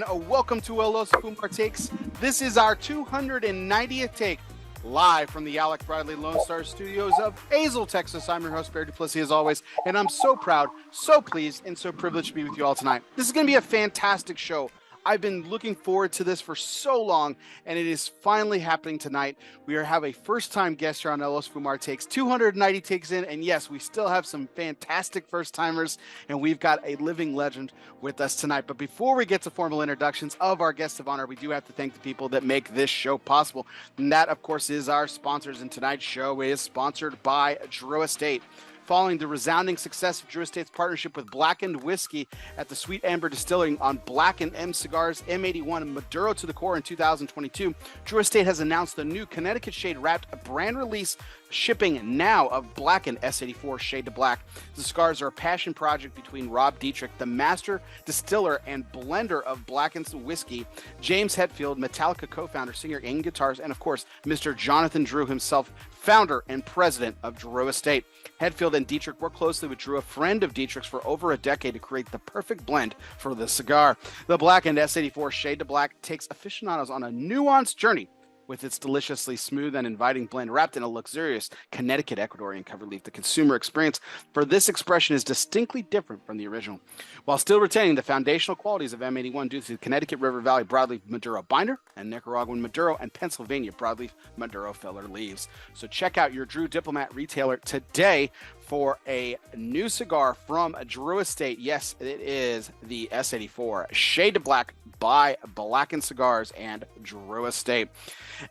and welcome to ELOSOFUMARTAKES. This is our 290th take, live from the Alec Bradley Lone Star Studios of Hazel, Texas. I'm your host, Barry Duplessis, as always, and I'm so proud, so pleased, and so privileged to be with you all tonight. This is going to be a fantastic show. I've been looking forward to this for so long, and it is finally happening tonight. We have a first-time guest here on ELOSOFUMARTAKES, 290 takes in, and yes, we still have some fantastic first-timers, and we've got a living legend with us tonight. But before we get to formal introductions of our guests of honor, we do have to thank the people that make this show possible, and that, of course, is our sponsors, and tonight's show is sponsored by Drew Estate. Following the resounding success of Drew Estate's partnership with Blackened Whiskey at the Sweet Amber Distilling on Black & M Cigars, M81, and Maduro to the Core in 2022, Drew Estate has announced the new Connecticut Shade Wrapped brand release shipping now of Blackened S84 Shade to Black. The cigars are a passion project between Rob Dietrich, the master distiller and blender of Blackened whiskey, James Hetfield, Metallica co-founder, singer, and guitars, and of course, Mr. Jonathan Drew himself, founder and president of Drew Estate. Hetfield and Dietrich worked closely with Drew, a friend of Dietrich's, for over a decade to create the perfect blend for the cigar. The Blackened S84 Shade to Black takes aficionados on a nuanced journey with its deliciously smooth and inviting blend wrapped in a luxurious Connecticut Ecuadorian cover leaf. The consumer experience for this expression is distinctly different from the original, while still retaining the foundational qualities of M81 due to the Connecticut River Valley broadleaf Maduro binder and Nicaraguan Maduro and Pennsylvania broadleaf Maduro filler leaves. So check out your Drew Diplomat retailer today for a new cigar from Drew Estate. Yes, it is the S84 Shade to Black by Blackened Cigars and Drew Estate.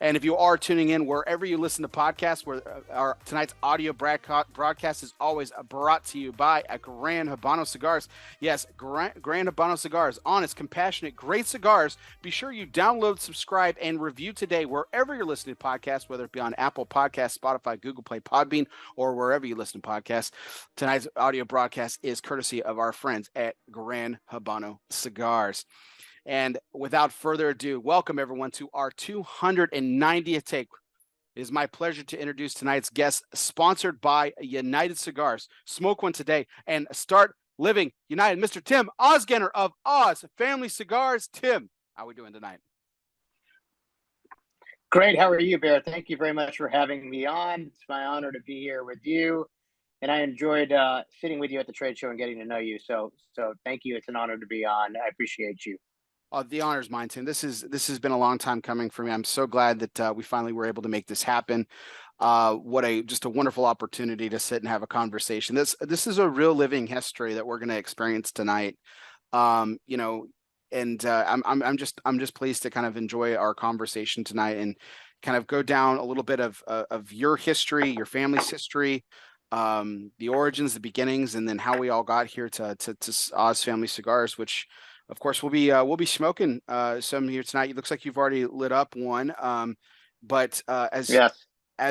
And if you are tuning in wherever you listen to podcasts, where our tonight's audio broadcast is always brought to you by Gran Habano Cigars. Yes, Gran Habano Cigars, honest, compassionate, great cigars. Be sure you download, subscribe, and review today wherever you're listening to podcasts, whether it be on Apple Podcasts, Spotify, Google Play, Podbean, or wherever you listen to podcasts. Tonight's audio broadcast is courtesy of our friends at Gran Habano Cigars. And without further ado, welcome everyone to our 290th take. It is my pleasure to introduce tonight's guest, sponsored by United Cigars. Smoke one today and start living united. Mr. Tim Ozgener of Oz Family Cigars. Tim, how are we doing tonight? Great. How are you, Bear? Thank you very much for having me on. It's my honor to be here with you. And I enjoyed sitting with you at the trade show and getting to know you. So thank you. It's an honor to be on. I appreciate you. The honor is mine, Tim. This has been a long time coming for me. I'm so glad that we finally were able to make this happen. Just a wonderful opportunity to sit and have a conversation. This is a real living history that we're going to experience tonight. I'm just pleased to kind of enjoy our conversation tonight and kind of go down a little bit of your history, your family's history, the origins, the beginnings, and then how we all got here to Oz Family Cigars, which of course we'll be smoking some here tonight. It looks like you've already lit up one, but as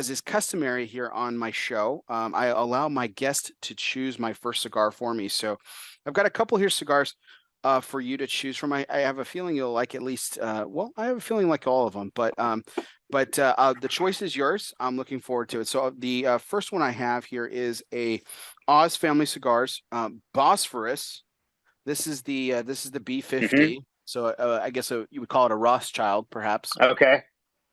is customary here on my show, I allow my guest to choose my first cigar for me. So I've got a couple here cigars for you to choose from. I have a feeling you'll like at least. I have a feeling like all of them, but the choice is yours. I'm looking forward to it. So the first one I have here is a Oz Family Cigars Bosphorus. This is the B50. Mm-hmm. So I guess you would call it a Rothschild, perhaps. Okay.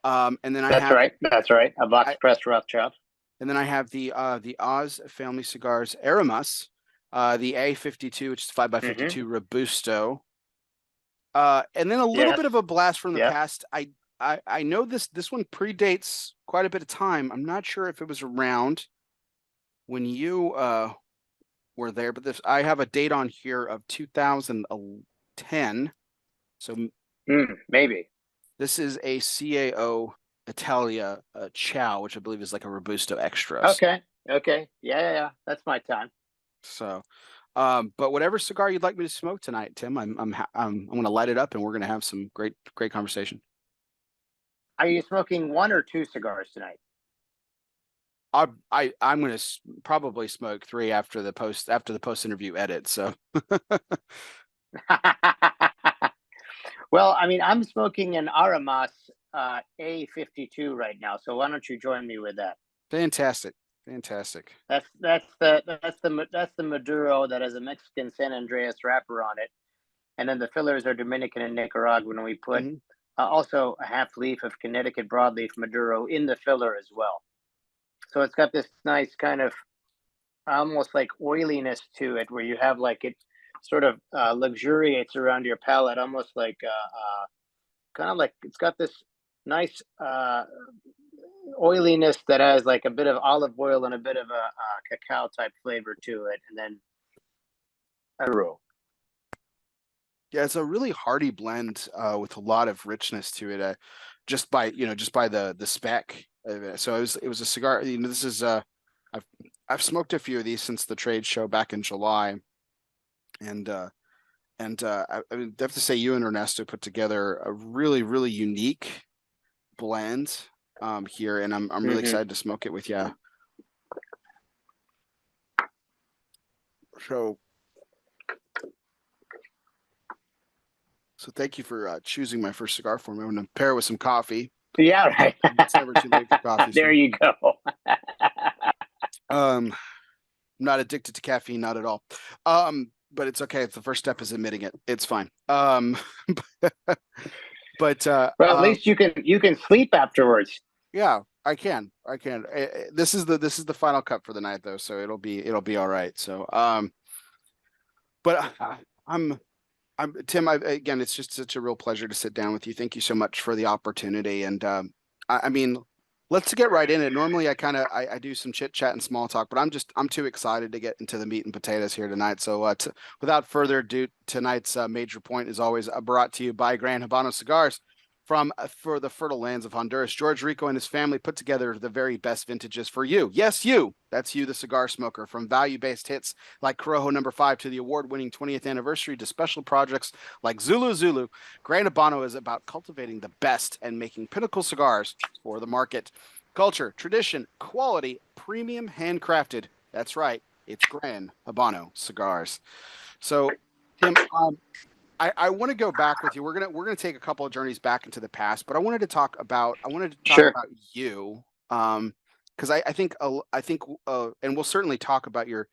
And then That's right. A box pressed Rothschild. And then I have the Oz Family Cigars Aramus, the A52, which is 5x52 Robusto. And then a little bit of a blast from the past. I know this one predates quite a bit of time. I'm not sure if it was around when you were there, but I have a date on here of 2010. So maybe. This is a CAO Italia Chow, which I believe is like a Robusto Extra. Okay. Yeah. That's my time. So, but whatever cigar you'd like me to smoke tonight, Tim, I'm going to light it up and we're going to have some great conversation. Are you smoking one or two cigars tonight? I'm going to probably smoke three after the post interview edit. So, well, I mean, I'm smoking an Aramas A52 right now. So why don't you join me with that? Fantastic. That's the Maduro that has a Mexican San Andreas wrapper on it. and then the fillers are Dominican and Nicaraguan. And we put Mhm. also a half leaf of Connecticut broadleaf Maduro in the filler as well. So it's got this nice kind of almost like oiliness to it, where you have like it sort of luxuriates around your palate, almost like kind of like it's got this nice oiliness that has like a bit of olive oil and a bit of a cacao type flavor to it, and then a roux. Yeah, it's a really hearty blend with a lot of richness to it, just by the spec of it. So it was a cigar. This is I've I've smoked a few of these since the trade show back in July, and I would have to say you and Ernesto put together a really really unique blend here, and I'm really Mm-hmm. excited to smoke it with you. So thank you for choosing my first cigar for me. I'm going to pair it with some coffee. Yeah, right. It's never too late for coffee. There you go. I'm not addicted to caffeine, not at all. But it's okay. If the first step is admitting it, it's fine. But Well, at least you can sleep afterwards. yeah, I can. This is the final cup for the night though, so it'll be all right. So but I'm Tim. Again, it's just such a real pleasure to sit down with you. Thank you so much for the opportunity. And I mean, let's get right in it. Normally, I do some chit chat and small talk, but I'm too excited to get into the meat and potatoes here tonight. So without further ado, tonight's major point is always brought to you by Gran Habano Cigars. For the fertile lands of Honduras, George Rico and his family put together the very best vintages for you. Yes, you. That's you, the cigar smoker. From value-based hits like Corojo Number 5 to the award-winning 20th anniversary to special projects like Zulu Zulu, Gran Habano is about cultivating the best and making pinnacle cigars for the market. Culture, tradition, quality, premium, handcrafted. That's right. It's Gran Habano Cigars. So, Tim, I want to go back with you. We're gonna take a couple of journeys back into the past, but I wanted to talk about Sure. you, because I think and we'll certainly talk about your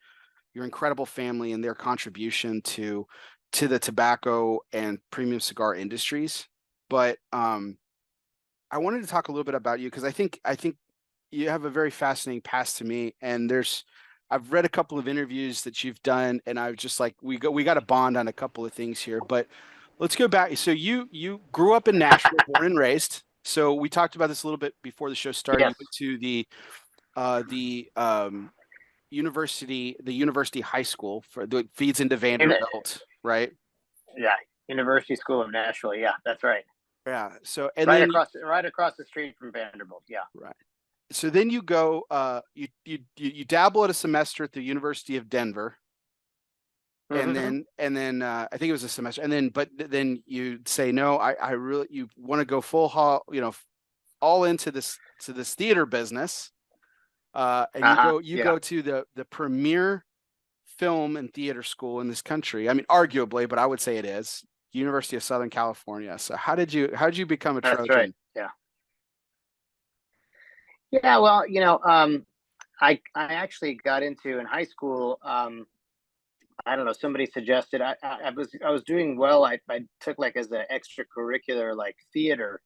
incredible family and their contribution to the tobacco and premium cigar industries. But I wanted to talk a little bit about you because I think you have a very fascinating past to me, and I've read a couple of interviews that you've done, and I was just like, we got to bond on a couple of things here. But let's go back. So you grew up in Nashville, born and raised. So we talked about this a little bit before the show started. You Yes. went to the university high school for that feeds into In, Vanderbilt, right? yeah. University School of Nashville. Yeah, that's right. Yeah. So and then Right across the street from Vanderbilt. Yeah. right. So then you go you dabble at a semester at the University of Denver, and Mm-hmm. then I think it was a semester, and then then you say no, I really you want to go full all into this theater business, and Uh-huh. you Yeah. go to the premier film and theater school in this country. I mean, arguably, but I would say it is University of Southern California. So how did you become a That's right. Trojan? Yeah. Yeah. Well, I actually got into in high school. I don't know. Somebody suggested I was doing well. I took like as an extracurricular like theater,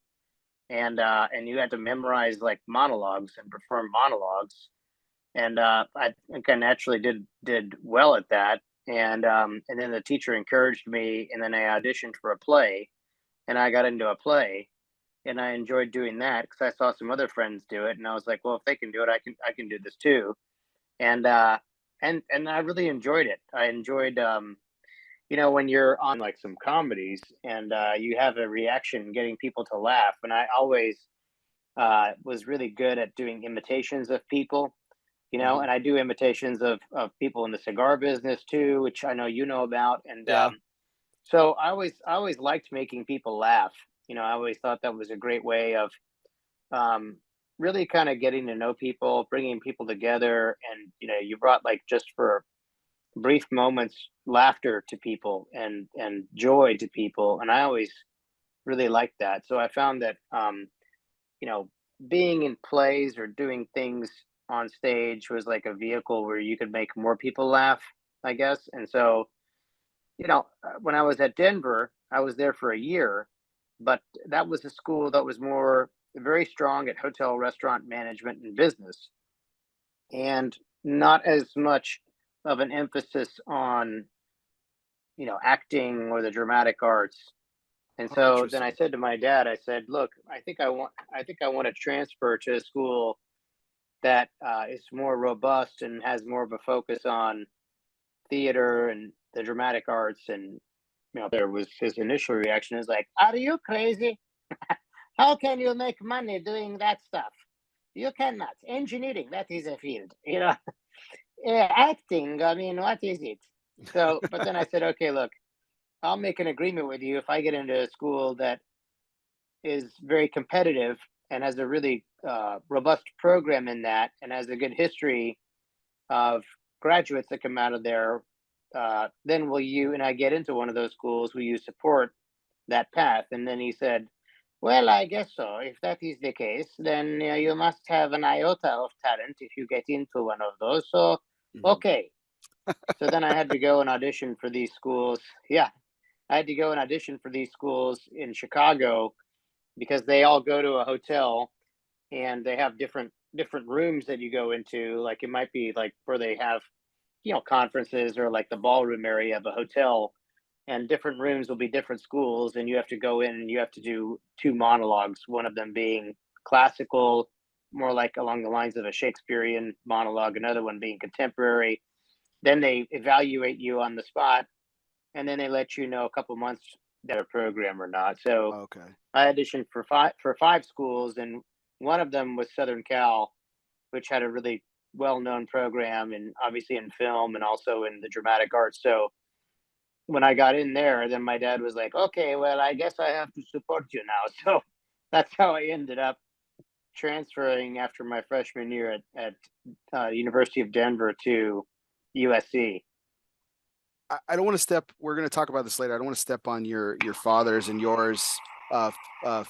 and you had to memorize like monologues and perform monologues, and I think I naturally did well at that, and then the teacher encouraged me, and then I auditioned for a play, and I got into a play, and I enjoyed doing that because I saw some other friends do it, and I was like, well, if they can do it, I can do this too, and and I really enjoyed it. I enjoyed when you're on like some comedies and you have a reaction, getting people to laugh, and I always was really good at doing imitations of people. Mhm. And I do imitations of people in the cigar business too, which I know you know about, and Yeah. so I always liked making people laugh. I always thought that was a great way of um, really kind of getting to know people, bringing people together, and you brought like just for brief moments laughter to people and joy to people, and I always really liked that. So I found that you know being in plays or doing things on stage was like a vehicle where you could make more people laugh, I guess. And so when I was at Denver, I was there for a year, but that was a school that was more very strong at hotel, restaurant management, and business, and not as much of an emphasis on, acting or the dramatic arts. And Oh, so then I interesting. said to my dad, I said, "Look, I think I want to transfer to a school that is more robust and has more of a focus on theater and the dramatic arts." And there was his initial reaction is like, "Are you crazy? How can you make money doing that stuff? You cannot. Engineering, that is a field. Acting, I mean, what is it?" So, but then I said, "Okay, look, I'll make an agreement with you if I get into a school that is very competitive and has a really robust program in that and has a good history of graduates that come out of there. Then will you and I get into one of those schools? Will you support that path?" And then he said, "Well, I guess so. If that is the case, then you must have an iota of talent if you get into one of those. So, Mhm. okay." So then I had to go and audition for these schools. Yeah, I had to go and audition for these schools in Chicago because they all go to a hotel and they have different rooms that you go into. Like it might be like where they have conferences or like the ballroom area of a hotel, and different rooms will be different schools, and you have to go in and you have to do two monologues, one of them being classical, more like along the lines of a Shakespearean monologue, another one being contemporary. Then they evaluate you on the spot, and then they let you know a couple months that a program or not. So Okay. I auditioned for five schools, and one of them was Southern Cal, which had a really well-known program, and obviously in film and also in the dramatic arts. So when I got in there, then my dad was like, "Okay, well, I guess I have to support you now." So that's how I ended up transferring after my freshman year at University of Denver to USC. I don't want to step. We're going to talk about this later. I don't want to step on your father's and yours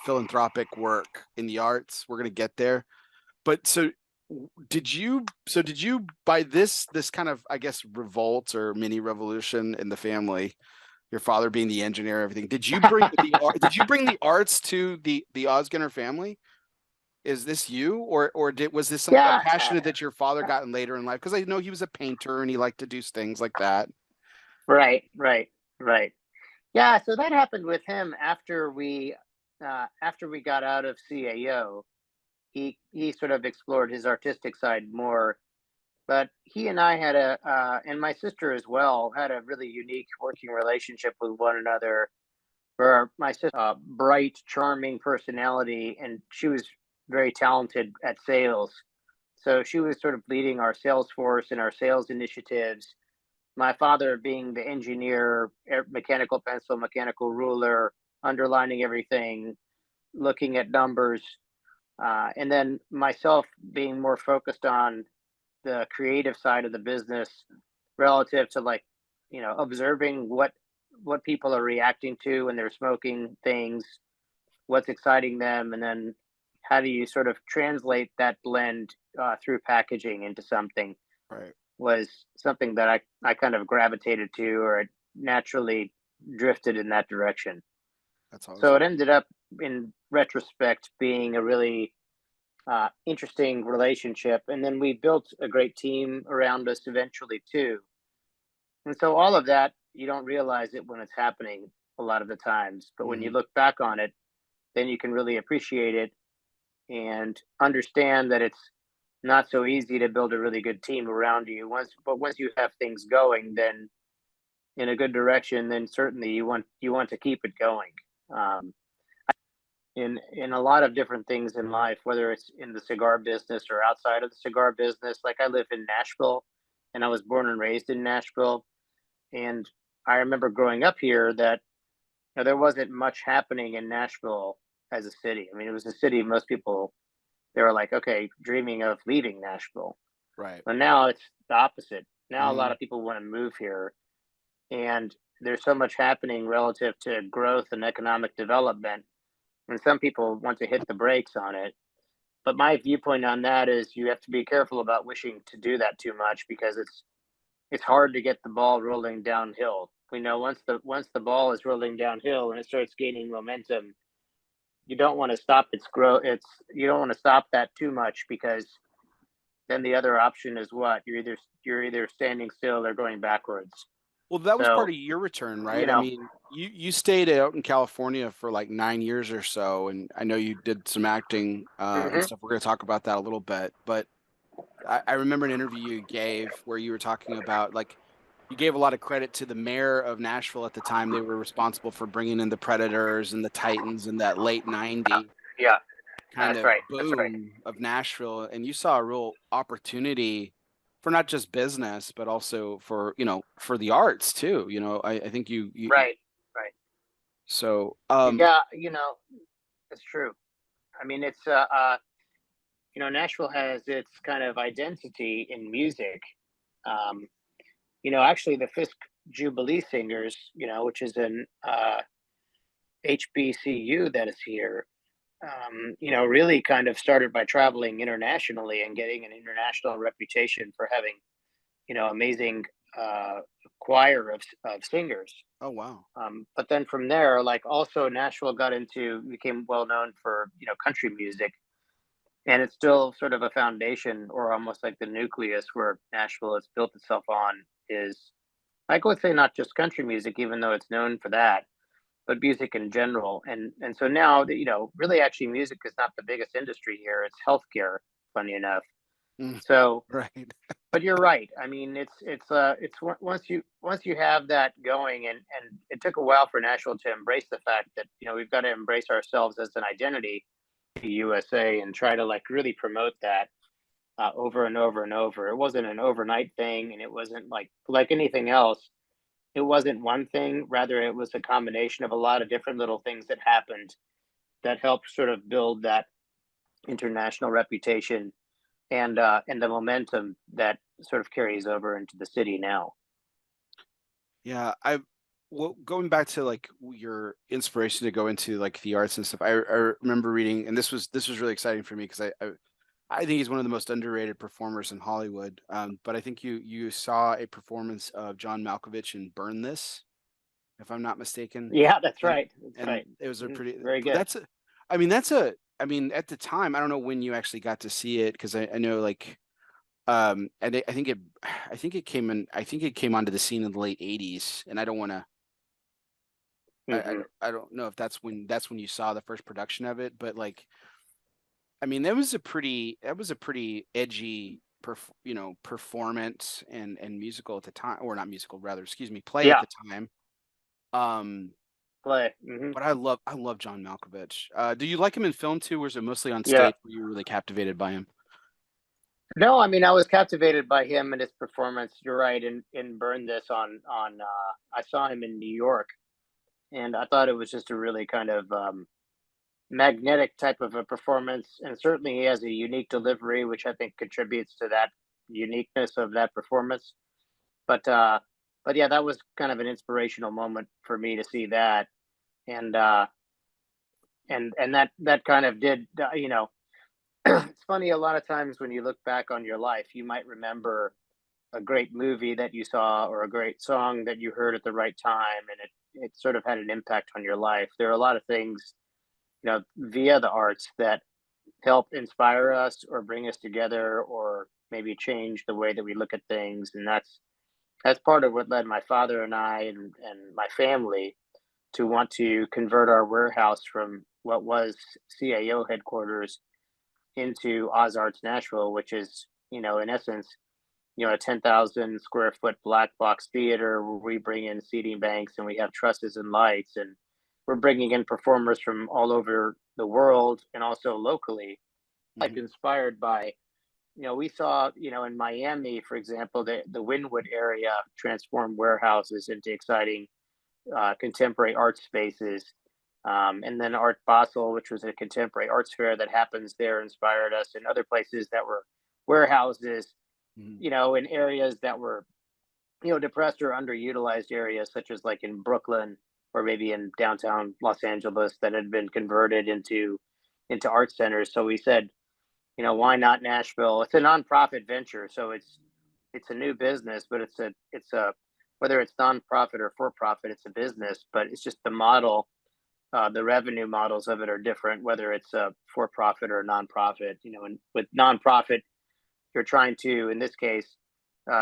philanthropic work in the arts. We're going to get there. But did you by this kind of, I guess, revolt or mini revolution in the family, your father being the engineer, everything, did you bring the arts to the Ozgener family? Is this you, or was this something, a Yeah, passionate that your father got in later in life? Because I know he was a painter and he liked to do things like that. right, right, right. Yeah, so that happened with him after we got out of CAO. He sort of explored his artistic side more, but he and I had and my sister as well had a really unique working relationship with one another. Where my sister, bright, charming personality, and she was very talented at sales. So she was sort of leading our sales force and our sales initiatives. My father being the engineer, mechanical pencil, mechanical ruler, underlining everything, looking at numbers, and then myself being more focused on the creative side of the business relative to like observing what people are reacting to when they're smoking things, what's exciting them, and then how do you sort of translate that blend through packaging into something, Right. was something that I kind of gravitated to, or it naturally drifted in that direction. That's So awesome. it ended up in retrospect being a really interesting relationship, and then we built a great team around us eventually too. And so all of that, you don't realize it when it's happening a lot of the times, but when you Mhm. look back on it, then you can really appreciate it and understand that it's not so easy to build a really good team around you. Once you have things going, then in a good direction, then certainly you want to keep it going. Um, in a lot of different things in life, whether it's in the cigar business or outside of the cigar business. Like I live in Nashville, and I was born and raised in Nashville, and I remember growing up here that there wasn't much happening in Nashville as a city. I mean, it was a city most people, they were like, okay, dreaming of leaving Nashville. Right. But now it's the opposite. Now a lot Mhm. of people want to move here, and there's so much happening relative to growth and economic development. And some people want to hit the brakes on it. But my viewpoint on that is you have to be careful about wishing to do that too much, because it's hard to get the ball rolling downhill. We know once the ball is rolling downhill and it starts gaining momentum, you don't want to stop its growth. You don't want to stop that too much, because then the other option is what? You're either standing still or going backwards. Well, that was part So, of your return, you right? I know, mean, you stayed out in California for like 9 years or so, and I know you did some acting and hmm stuff. We're going to talk about that a little bit, but I remember an interview you gave where you were talking about like you gave a lot of credit to the mayor of Nashville at the time. They were responsible for bringing in the Predators and the Titans in that late '90s yeah, kind that's of right. That's right. boom of Nashville, and you saw a real opportunity for not just business but also for for the arts too. I think you Right. Right. so Yeah. It's true. I mean, Nashville has its kind of identity in music. Um, actually, the Fisk Jubilee Singers, which is an HBCU that is here, really kind of started by traveling internationally and getting an international reputation for having, amazing uh, choir of singers. oh wow. But then from there, like, also Nashville became well known for, country music. And it's still sort of a foundation, or almost like the nucleus where Nashville has built itself on, is, I would say, not just country music, even though it's known for that, but music in general. And so now that, really actually music is not the biggest industry here. It's healthcare, funny enough. Mm, So, right. but you're right. I mean, once you have that going, and it took a while for Nashville to embrace the fact that, we've got to embrace ourselves as an identity, the USA, and try to like really promote that over and over and over. It wasn't an overnight thing, and it wasn't like anything else. It wasn't one thing. Rather, it was a combination of a lot of different little things that happened that helped sort of build that international reputation, and the momentum that sort of carries over into the city now. Yeah, well, going back to like your inspiration to go into like the arts and stuff. I remember reading, and this was really exciting for me because I think he's one of the most underrated performers in Hollywood. But I think you saw a performance of John Malkovich in Burn This, if I'm not mistaken, Yeah, that's and right. That's and right. it was a pretty. Very good. That's a, I mean that's a. I mean at the time I don't know when you actually got to see it because I know like and I think it came onto the scene in the late '80s, and I don't want to. hmm I don't know if that's when you saw the first production of it, but like I mean that was a pretty edgy performance and musical at the time, or not musical rather, excuse me, play at Yeah, the time. Um play. but I love John Malkovich. Do you like him in film too, or is it mostly on Yeah. stage where you were really captivated by him? No, I mean, I was captivated by him and his performance. You're right. In Burn This on I saw him in New York, and I thought it was just a really kind of magnetic type of a performance. And certainly he has a unique delivery, which I think contributes to that uniqueness of that performance. But yeah, that was kind of an inspirational moment for me to see that. And uh and and that kind of did, it's funny, a lot of times when you look back on your life, you might remember a great movie that you saw or a great song that you heard at the right time, and it sort of had an impact on your life. There are a lot of things, via the arts, that help inspire us or bring us together, or maybe change the way that we look at things. And that's part of what led my father and I, and my family, to want to convert our warehouse from what was CAO headquarters into Oz Arts Nashville, which is, in essence, a 10,000 square foot black box theater where we bring in seating banks and we have trusses and lights, and we're bringing in performers from all over the world and also locally, like, Hmm. inspired by, we saw, in Miami, for example, the Wynwood area transform warehouses into exciting contemporary art spaces. And then Art Basel, which was a contemporary arts fair that happens there, inspired us. And other places that were warehouses, Hmm. in areas that were, depressed or underutilized areas, such as like in Brooklyn, or maybe in downtown Los Angeles, that had been converted into art centers. So we said, why not Nashville? It's a nonprofit venture, so it's a new business, but it's a whether it's nonprofit or for profit, it's a business, but it's just the model. The revenue models of it are different, whether it's a for profit or a nonprofit. And with nonprofit, you're trying to, in this case,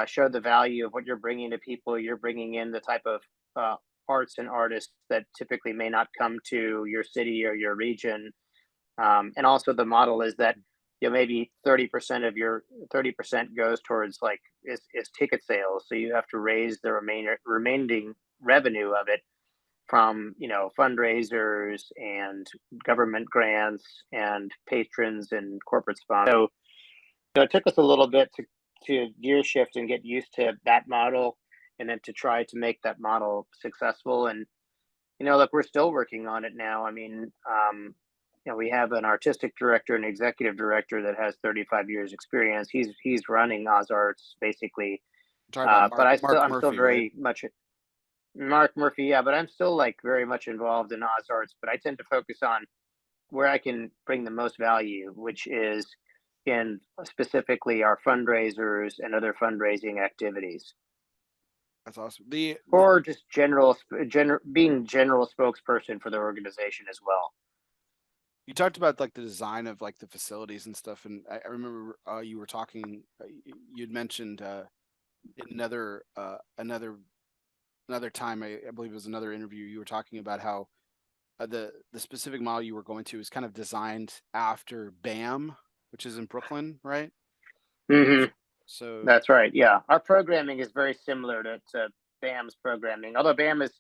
show the value of what you're bringing to people. You're bringing in the type of arts and artists that typically may not come to your city or your region. And also the model is that maybe 30% of your 30% goes towards is ticket sales. So you have to raise the remaining revenue of it from fundraisers and government grants and patrons and corporate sponsors. So it took us a little bit to gear shift and get used to that model, and then to try to make that model successful. And look, we're still working on it now. I mean, we have an artistic director and executive director that has 35 years experience. He's running Ozarts basically. Talking about I'm Murphy, still very right? much Mark Murphy. Yeah, but I'm still very much involved in Ozarts, but I tend to focus on where I can bring the most value, which is in specifically our fundraisers and other fundraising activities. That's awesome. Or just being general spokesperson for the organization as well. You talked about the design of the facilities and stuff, and I remember you were talking. You'd mentioned in another time, I believe it was another interview. You were talking about how the specific model you were going to is kind of designed after BAM, which is in Brooklyn, right? Mm-hmm. So that's right. Yeah, our programming is very similar to BAM's programming, although BAM is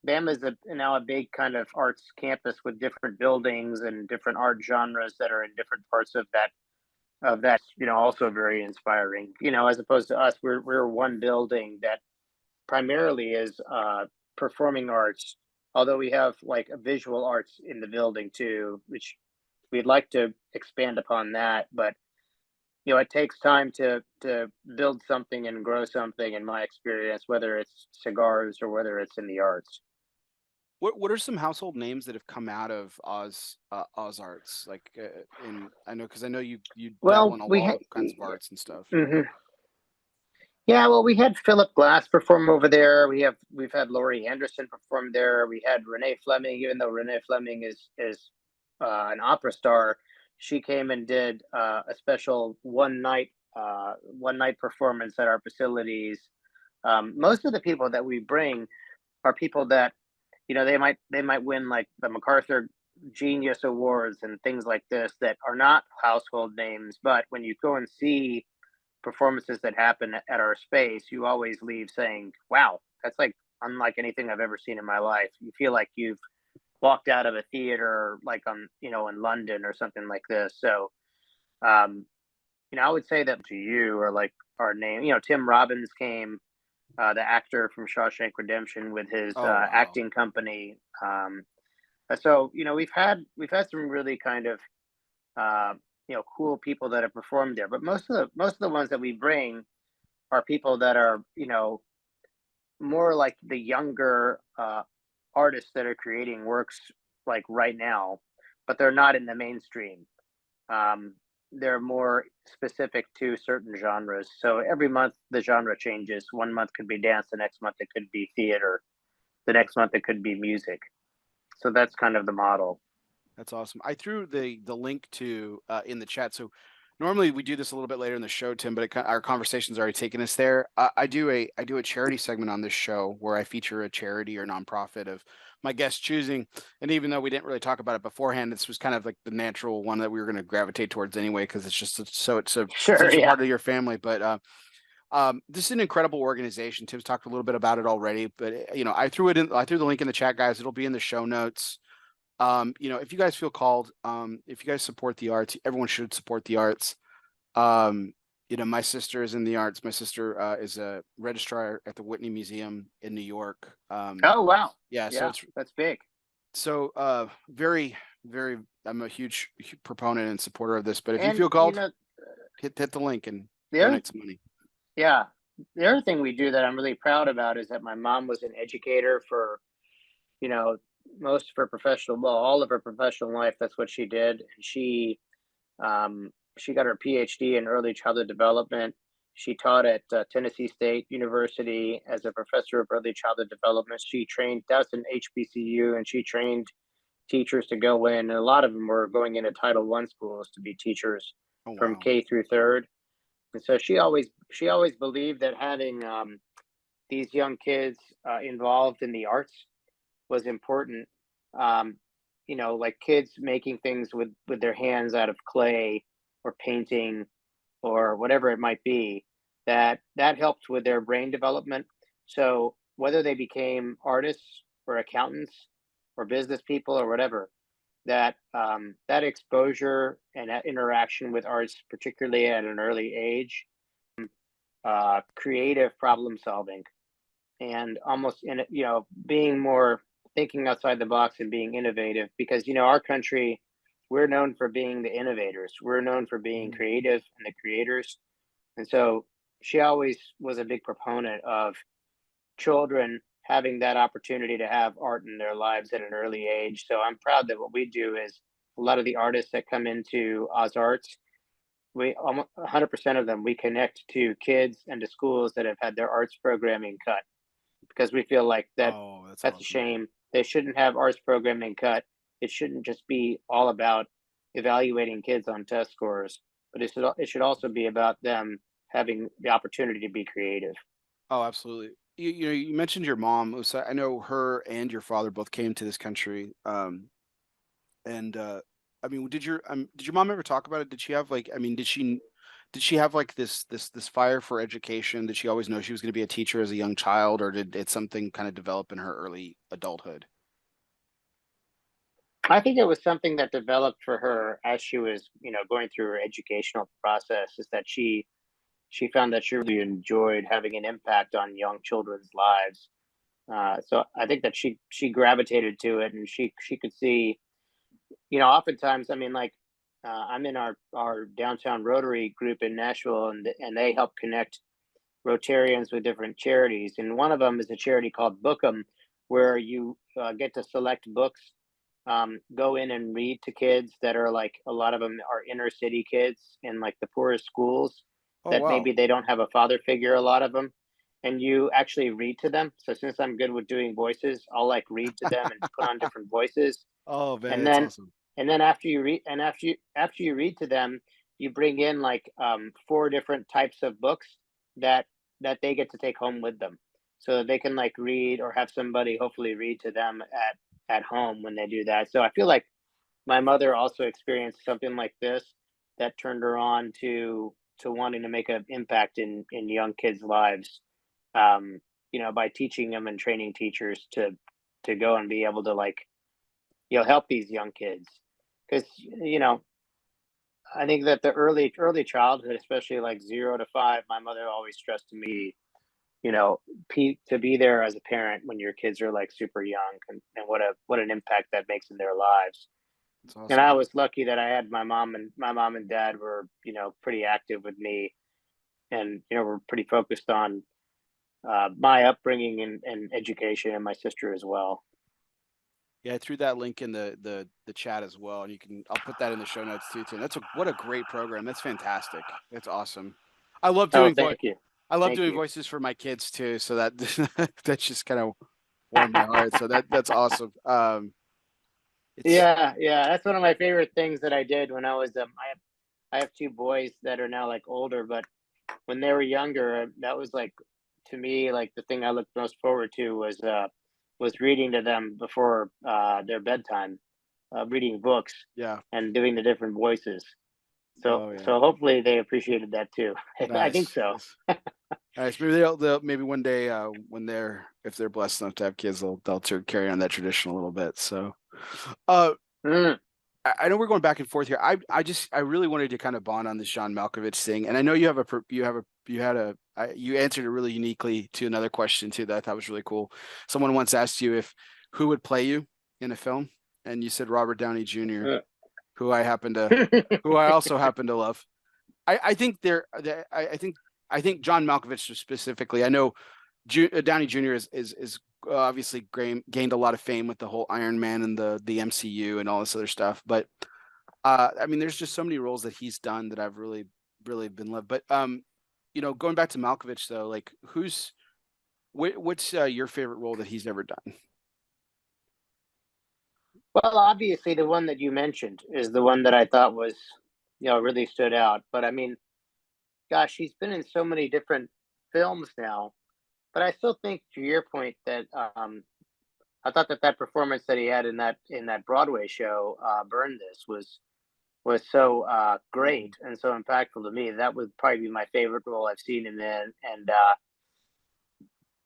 now a big kind of arts campus with different buildings and different art genres that are in different parts of that. Also very inspiring. As opposed to us, we're one building that primarily is performing arts, although we have visual arts in the building too, which we'd like to expand upon that. But it takes time to build something and grow something, in my experience, whether it's cigars or whether it's in the arts. What are some household names that have come out of Ozarts? I know you dabble in all kinds of arts and stuff. Mm-hmm. Yeah, well, we had Philip Glass perform over there. We've had Laurie Anderson perform there. We had Renee Fleming, even though Renee Fleming is an opera star. She came and did a special one night performance at our facilities. Most of the people that we bring are people that they might win the MacArthur Genius Awards and things like this that are not household names, but when you go and see performances that happen at our space, you always leave saying, wow, that's unlike anything I've ever seen in my life. You feel like you've walked out of a theater in London or something like this. So I would say that to you, or our name, Tim Robbins came, the actor from Shawshank Redemption, with his acting company. So we've had some really kind of cool people that have performed there, but most of the ones that we bring are people that are more like the younger artists that are creating works right now, but they're not in the mainstream. They're more specific to certain genres. So every month the genre changes. One month could be dance, the next month it could be theater, the next month it could be music. So that's kind of the model. That's awesome. I threw the link to in the chat. So normally we do this a little bit later in the show, Tim, but our conversation's already taken us there. I do a charity segment on this show where I feature a charity or nonprofit of my guest choosing. And even though we didn't really talk about it beforehand, this was kind of the natural one that we were going to gravitate towards anyway, because it's just such a part of your family. But this is an incredible organization. Tim's talked a little bit about it already, but I threw the link in the chat, guys. It'll be in the show notes. If you guys feel called, if you guys support the arts, everyone should support the arts. My sister is in the arts. My sister is a registrar at the Whitney Museum in New York. Oh, wow. Yeah. So that's big. So very, very, I'm a huge proponent and supporter of this, but if you feel called, hit the link and donate some money. Yeah. The other thing we do that I'm really proud about is that my mom was an educator for, most of her all of her professional life. That's what she did. And she got her PhD in early childhood development. She taught at Tennessee State University as a professor of early childhood development. She trained, that was an HBCU, and she trained teachers to go in, and a lot of them were going into Title I schools to be teachers Oh from wow. K through third. And so she always believed that having these young kids involved in the arts was important. Um, like kids making things with their hands out of clay or painting or whatever it might be, that helped with their brain development. So whether they became artists or accountants or business people or whatever, that exposure and that interaction with arts, particularly at an early age, creative problem solving, and almost being more thinking outside the box and being innovative, because our country, we're known for being the innovators, we're known for being Mhm. creative and the creators. And so she always was a big proponent of children having that opportunity to have art in their lives at an early age. So I'm proud that what we do is a lot of the artists that come into Oz Arts, we almost 100% of them, we connect to kids and to schools that have had their arts programming cut, because we feel like Oh, that's that's a awesome. shame. They shouldn't have arts programming cut. It shouldn't just be all about evaluating kids on test scores, but it should also be about them having the opportunity to be creative. Oh, absolutely. You mentioned your mom. So I know her and your father both came to this country. And I mean, did your mom ever talk about it? Did she have like, I mean, did she have like this fire for education? Did she always know she was going to be a teacher as a young child, or did it something kind of develop in her early adulthood? I think it was something that developed for her as she was, going through her educational process. Is that she found that she really enjoyed having an impact on young children's lives. So I think that she gravitated to it, and she could see, oftentimes, I mean, like, I'm in our downtown Rotary group in Nashville, and they help connect Rotarians with different charities, and one of them is a charity called Bookem, where you get to select books, go in and read to kids that are, like, a lot of them are inner city kids in, like, the poorest schools, Oh that wow. maybe they don't have a father figure, a lot of them, and you actually read to them. So since I'm good with doing voices, I'll, like, read to them and put on different voices, Oh man, and that's then awesome. after you read to them, you bring in, like, four different types of books that they get to take home with them, so that they can, like, read or have somebody hopefully read to them at home when they do that. So I feel like my mother also experienced something like this that turned her on to wanting to make an impact in young kids' lives, by teaching them and training teachers to go and be able to, like, help these young kids. Because I think that the early childhood, especially like 0 to 5, my mother always stressed to me, you know, to be there as a parent when your kids are, like, super young, and what an impact that makes in their lives. That's And I awesome. was lucky that I had my mom and dad were, pretty active with me, and were pretty focused on my upbringing and education, and my sister as well. Yeah, I threw that link in the chat as well, and I'll put that in the show notes too, Tim. What a great program. That's fantastic. That's awesome. I love Oh, doing voice thank you, I love thank doing you. voices for my kids too, so that that's just kind of warmed my heart. So that's awesome. It's Yeah, yeah, that's one of my favorite things that I did when I was I have two boys that are now, like, older, but when they were younger, that was, like, to me, like, the thing I looked most forward to was reading to them before their bedtime, reading books yeah. and doing the different voices. So Oh yeah. so hopefully they appreciated that too. I think Nice. so. Nice. Nice. Maybe they'll maybe one day when if they're blessed enough to have kids, they'll carry on that tradition a little bit. So uh Mm, I know we're going back and forth here. I really wanted to kind of bond on this John Malkovich thing, and I know you answered it really uniquely to another question too that I thought was really cool. Someone once asked you if who would play you in a film, and you said Robert Downey Jr., mm. who I happen to who I also happen to love. I think I think John Malkovich specifically. I know Downey Jr. is obviously gained a lot of fame with the whole Iron Man and the MCU and all this other stuff. But I mean, there's just so many roles that he's done that I've really been loved. But going back to Malkovich though, like what's your favorite role that he's ever done? Well, obviously, the one that you mentioned is the one that I thought was, really stood out. But I mean, gosh, he's been in so many different films now. But I still think, to your point, that I thought that performance that he had in that Broadway show, "Burn This," was so great and so impactful to me. That would probably be my favorite role I've seen him in. And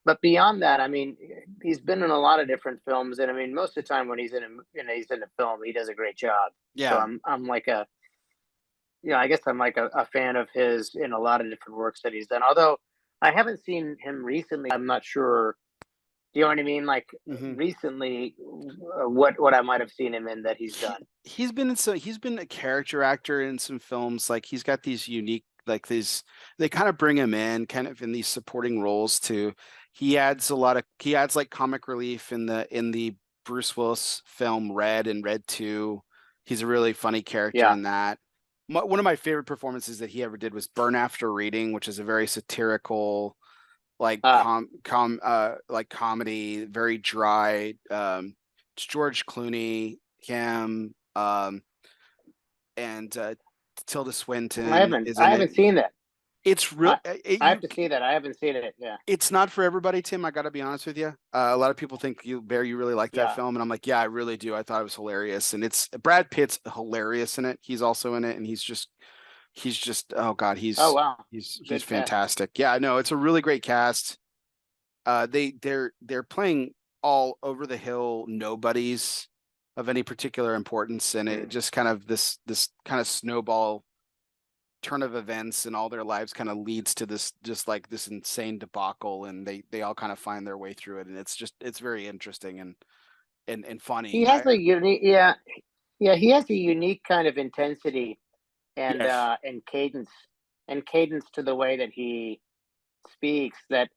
but beyond that, I mean, he's been in a lot of different films, and I mean, most of the time when he's in a film, he does a great job. So Yeah, I'm like I guess I'm like a fan of his in a lot of different works that he's done. Although I haven't seen him recently, I'm not sure. Do you know what I mean? Like hmm recently, what I might have seen him in that he's done. he's been a character actor in some films. Like he's got these unique, like these, they kind of bring him in kind of in these supporting roles too. He adds like comic relief in the Bruce Willis film Red and Red 2. He's a really funny character Yeah. in that. One of my favorite performances that he ever did was Burn After Reading, which is a very satirical, like Ah, like comedy, very dry. It's George Clooney, him, and Tilda Swinton is I in it. haven't seen that. It's real. I I have to see that. I haven't seen it. Yeah. It's not for everybody, Tim. I got to be honest with you. A lot of people think you really like that Yeah. film, and I'm like, yeah, I really do. I thought it was hilarious, and it's Brad Pitt's hilarious in it. He's also in it, and he's just oh god, Oh wow. he's Good cast. fantastic. Yeah, no, it's a really great cast. They're playing all over the hill nobodies of any particular importance, and it Mm. just kind of this kind of snowball turn of events in all their lives kind of leads to this just like this insane debacle, and they all kind of find their way through it, and it's very interesting and He funny. has a unique, yeah, yeah. He has a unique kind of intensity Yes. and cadence to the way that he speaks. That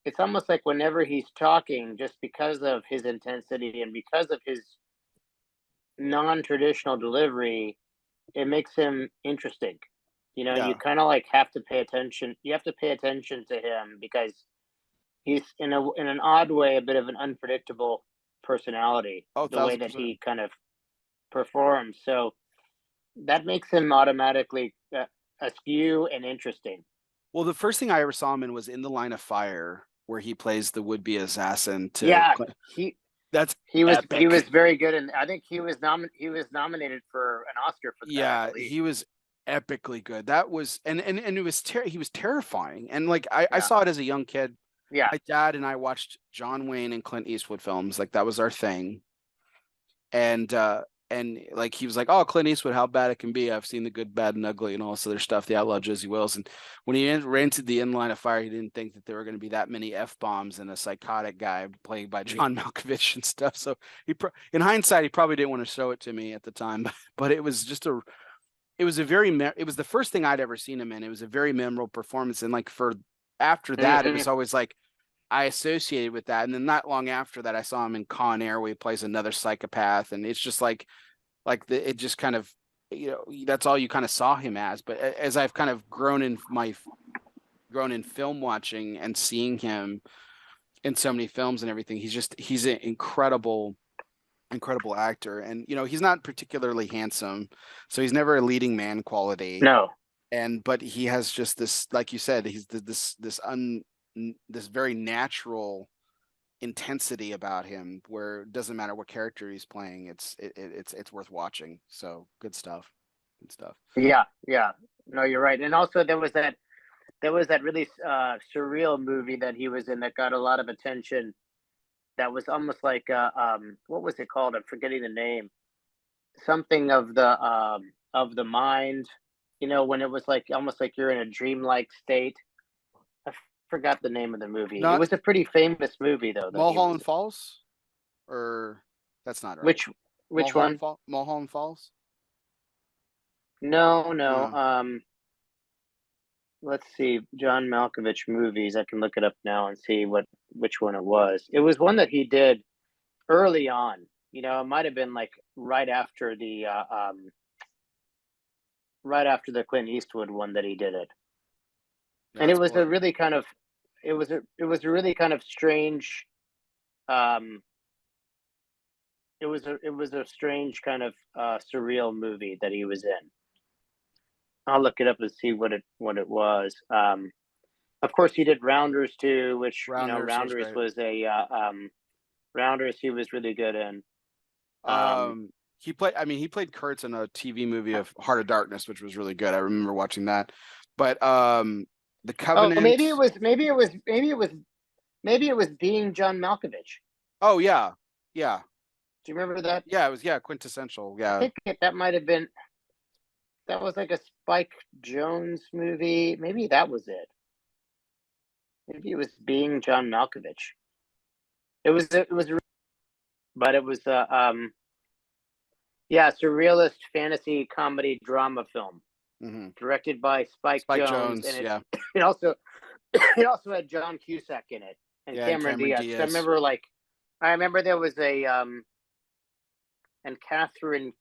it's almost like whenever he's talking, just because of his intensity and because of his non-traditional delivery, it makes him interesting. You Yeah. kind of like have to pay attention. You have to pay attention to him because he's in an odd way a bit of an unpredictable personality. Oh, The way thousand that percent. he kind of performs, so that makes him automatically askew and interesting. Well, the first thing I ever saw him in was In the Line of Fire, where he plays the would-be assassin to Yeah, Clint. he That's he was epic. very good, and I think he was nominated for an Oscar for that, I Yeah, believe. he was epically good. That was and it was he was terrifying. And like I Yeah, saw it as a young kid. yeah. My dad and I watched John Wayne and Clint Eastwood films. Like that was our thing. And like he was like, "Oh, Clint Eastwood, how bad it can be. I've seen the good, bad, and ugly, and all this other stuff. The Outlaw Josey Wills." And when he rented the In Line of Fire, he didn't think that there were going to be that many f bombs and a psychotic guy played by John Malkovich and stuff. So in hindsight, he probably didn't want to show it to me at the time, but it was just it was a very it was the first thing I'd ever seen him in. It was a very memorable performance, and like for after that, it Hmm. was always like I associated with that. And then not long after that, I saw him in Con Air, where he plays another psychopath, and it's just it just kind of that's all you kind of saw him as. But as I've kind of grown in film watching and seeing him in so many films and everything, he's an incredible actor. And he's not particularly handsome, so he's never a leading man quality. No. And but he has just this, like you said, he's this very natural intensity about him where it doesn't matter what character he's playing, it's worth watching. So good stuff. Yeah, yeah. No, you're right. And also there was that really surreal movie that he was in that got a lot of attention. That was almost like what was it called? I'm forgetting the name. Something of the mind. When it was like almost like you're in a dreamlike state. I forgot the name of the movie. It Not was a pretty famous movie though that he was Mulholland in. Falls, or that's not right. Which one? Mulholland Falls. No, no. No. Let's see. John Malkovich movies. I can look it up now and see which one it was. It was one that he did early on. It might have been like right after the Clint Eastwood one that he did it. And it That's was cool. a really kind of it was a really kind of strange um it was a strange kind of surreal movie that he was in. I'll look it up and see what it was. Of course, he did Rounders too, which Rounders was Rounders great. was a Rounders he was really good in. Um, Um, he played Kurtz in a TV movie of Heart of Darkness, which was really good. I remember watching that. But The oh, Covenant. maybe it was Being John Malkovich. Oh yeah, yeah, Do you remember that? yeah. It was quintessential. I Yeah, think that might have been that was like a Spike Jones movie. Maybe that was it. Maybe it was Being John Malkovich. But it was yeah, surrealist fantasy comedy drama film directed by Spike Spike Jones, Jones. and Yeah, it also it also had John Cusack in it and yeah, and Cameron Cameron Diaz. I Diaz. remember there was a and Catherine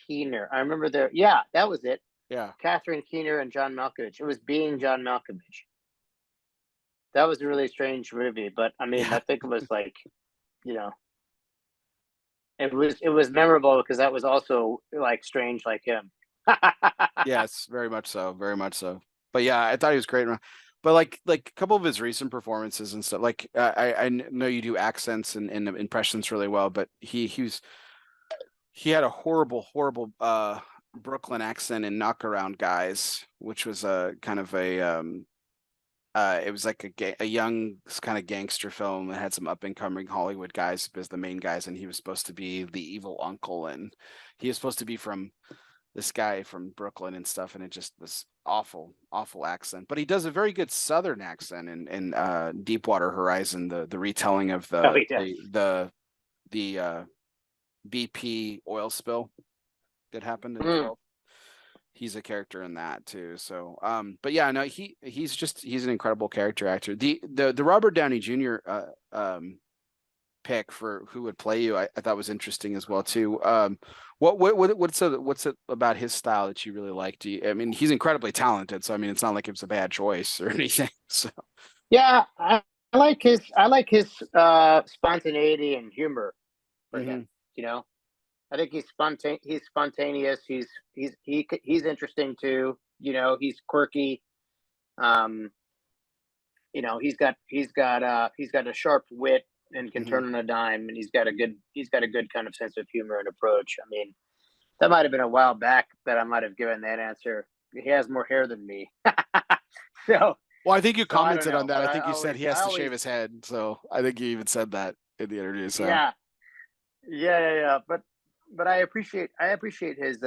Keener. I remember that was it. Yeah, Catherine Keener and John Malkovich. It was Being John Malkovich. That was a really strange movie, but I mean, yeah, I think it was like, you know, it was memorable because that was also like strange like him. yes, very much so, very much so. But yeah, I thought he was great. But like a couple of his recent performances and stuff. Like I know you do accents and impressions really well, but he had a horrible Brooklyn accent in Knockaround Guys, which was a kind of a it was like a young kind of gangster film that had some up and coming Hollywood guys as the main guys, and he was supposed to be the evil uncle, and he was supposed to be from this guy from Brooklyn and stuff, and it just was awful accent. But he does a very good Southern accent in Deepwater Horizon, the retelling of Oh, he does. the BP oil spill that happened in Mm. 12. He's a character in that too. So, but yeah, no, he's an incredible character actor. The Robert Downey Jr. Pick for who would play you, I thought was interesting as well too. What's it about his style that you really like? I mean, he's incredibly talented, so I mean, it's not like it was a bad choice or anything. So, Yeah, I like his spontaneity and humor for mm-hmm. him. You know, I think he's spontaneous. He's interesting too. He's quirky. Um, he's got a sharp wit and can Mm-hmm. turn on a dime, and he's got a good kind of sense of humor and approach. I mean, that might have been a while back that I might have given that answer. He has more hair than me, so Well, I think you I don't commented on know. that. But I think you said he I has to shave always, his head. So I think you even said that in the interview. So, yeah, yeah. But I appreciate his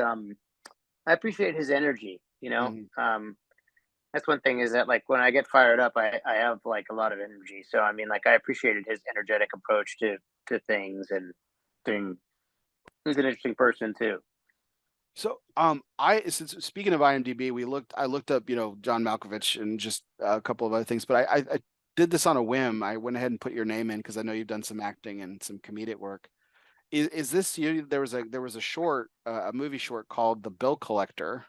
energy. mm-hmm. That's one thing is that like when I get fired up, I have like a lot of energy. So I mean, like I appreciated his energetic approach to things and thing. He's an interesting person too. So, since speaking of IMDb, I looked up, John Malkovich and just a couple of other things, but I did this on a whim. I went ahead and put your name in because I know you've done some acting and some comedic work. Is this you? There was a short, a movie short called The Bill Collector,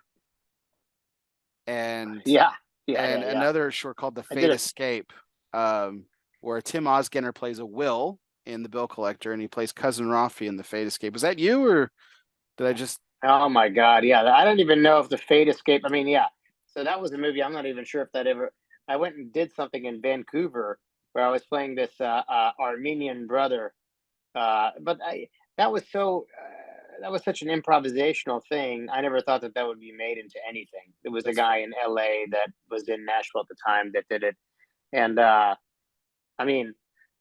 and Yeah, and yeah. another short called The I did Fate it. Escape, where Tim Ozgener plays a Will in The Bill Collector, and he plays Cousin Rafi in The Fate Escape. Was that you, or did I just? Oh my God, yeah. I don't even know if the Fate Escape. I mean, yeah. So that was a movie. I'm not even sure if that ever. I went and did something in Vancouver where I was playing this Armenian brother. But that was so. That was such an improvisational thing. I never thought that would be made into anything. There was a That's guy funny. in LA that was in Nashville at the time that did it, and I mean,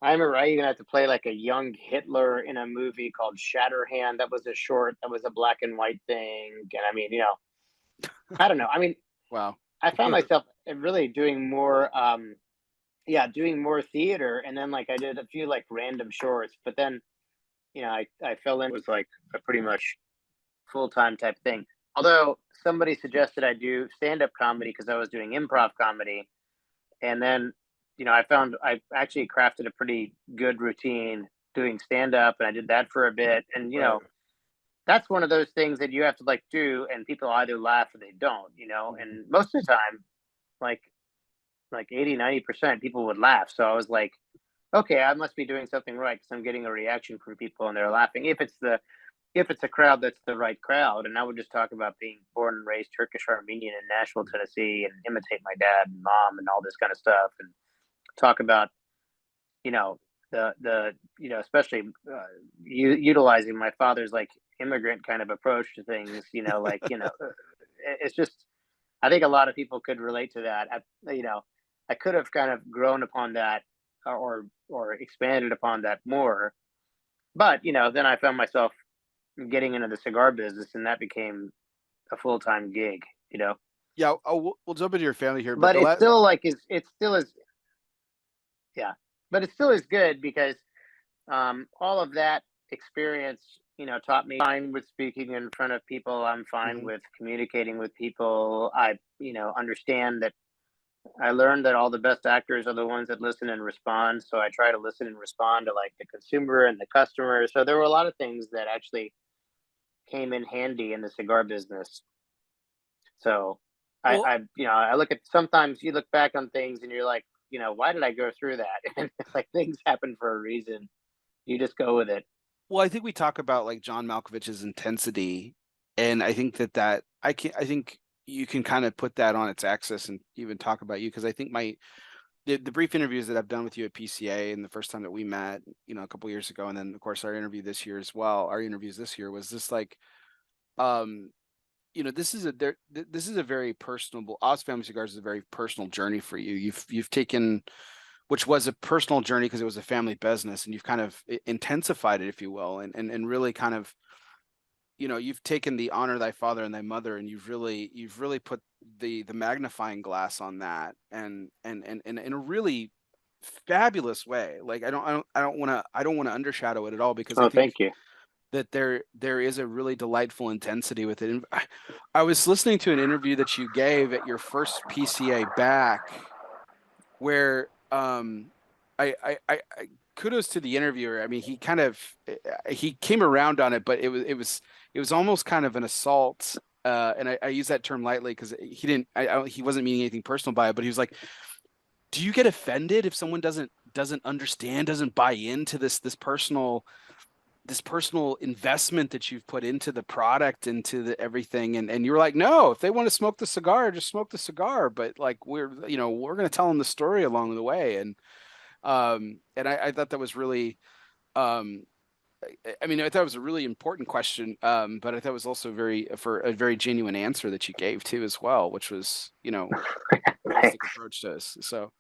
I remember I even had to play like a young Hitler in a movie called Shatterhand. That was a short. That was a black and white thing. And I mean, I don't know. I mean, Wow. I found myself really doing more, doing more theater, and then like I did a few like random shorts. But then, I fell in. It was like a pretty much full time type thing. Although somebody suggested I do stand up comedy because I was doing improv comedy, and then I found I actually crafted a pretty good routine doing stand up, and I did that for a bit, and Right. that's one of those things that you have to like do, and people either laugh or they don't, Mhm. and most of the time, like like 80-90% people would laugh. So I was like, okay, I must be doing something right because I'm getting a reaction from people and they're laughing. If it's a crowd that's the right crowd, and I would just talk about being born and raised Turkish Armenian in Nashville, Tennessee, and imitate my dad and mom and all this kind of stuff, and talk about, you know, especially utilizing my father's like immigrant kind of approach to things, it's just, I think a lot of people could relate to that. I could have kind of grown upon that, or expanded upon that more, but then I found myself getting into the cigar business, and that became a full-time gig. Yeah, we'll jump into your family here, but But it's still like it still is, yeah. But it still is good because all of that experience, taught me fine with speaking in front of people. I'm fine with communicating with people. I, understand that I learned that all the best actors are the ones that listen and respond. So I try to listen and respond to like the consumer and the customer. So there were a lot of things that actually came in handy in the cigar business. So I look at, sometimes you look back on things and you're like, why did I go through that? And it's like things happen for a reason. You just go with it. Well, I think we talk about like John Malkovich's intensity, and I think that I think you can kind of put that on its axis and even talk about you, because I think the brief interviews that I've done with you at PCA and the first time that we met, a couple years ago, and then of course our interview this year as well. Our interviews this year was just like, this is a very personable. Oz Family Cigars is a very personal journey for you. You've taken, which was a personal journey because it was a family business, and you've kind of intensified it, if you will, and really kind of, you've taken the honor thy father and thy mother, and you've really put the magnifying glass on that, and in a really fabulous way. Like I don't want to undershadow it at all, because I think thank you. that there is a really delightful intensity with it. And I was listening to an interview that you gave at your first PCA back, where I kudos to the interviewer. I mean, he came around on it, but it was almost kind of an assault. And I use that term lightly because he wasn't meaning anything personal by it, but he was like, do you get offended if someone doesn't understand, doesn't buy into this personal investment that you've put into the product, into the everything? And you were like, no, if they want to smoke the cigar, just smoke the cigar, but like we're going to tell them the story along the way. And I thought that was really, I thought it was a really important question, but I thought it was also for a very genuine answer that you gave too as well, which was, realistic approach to us. So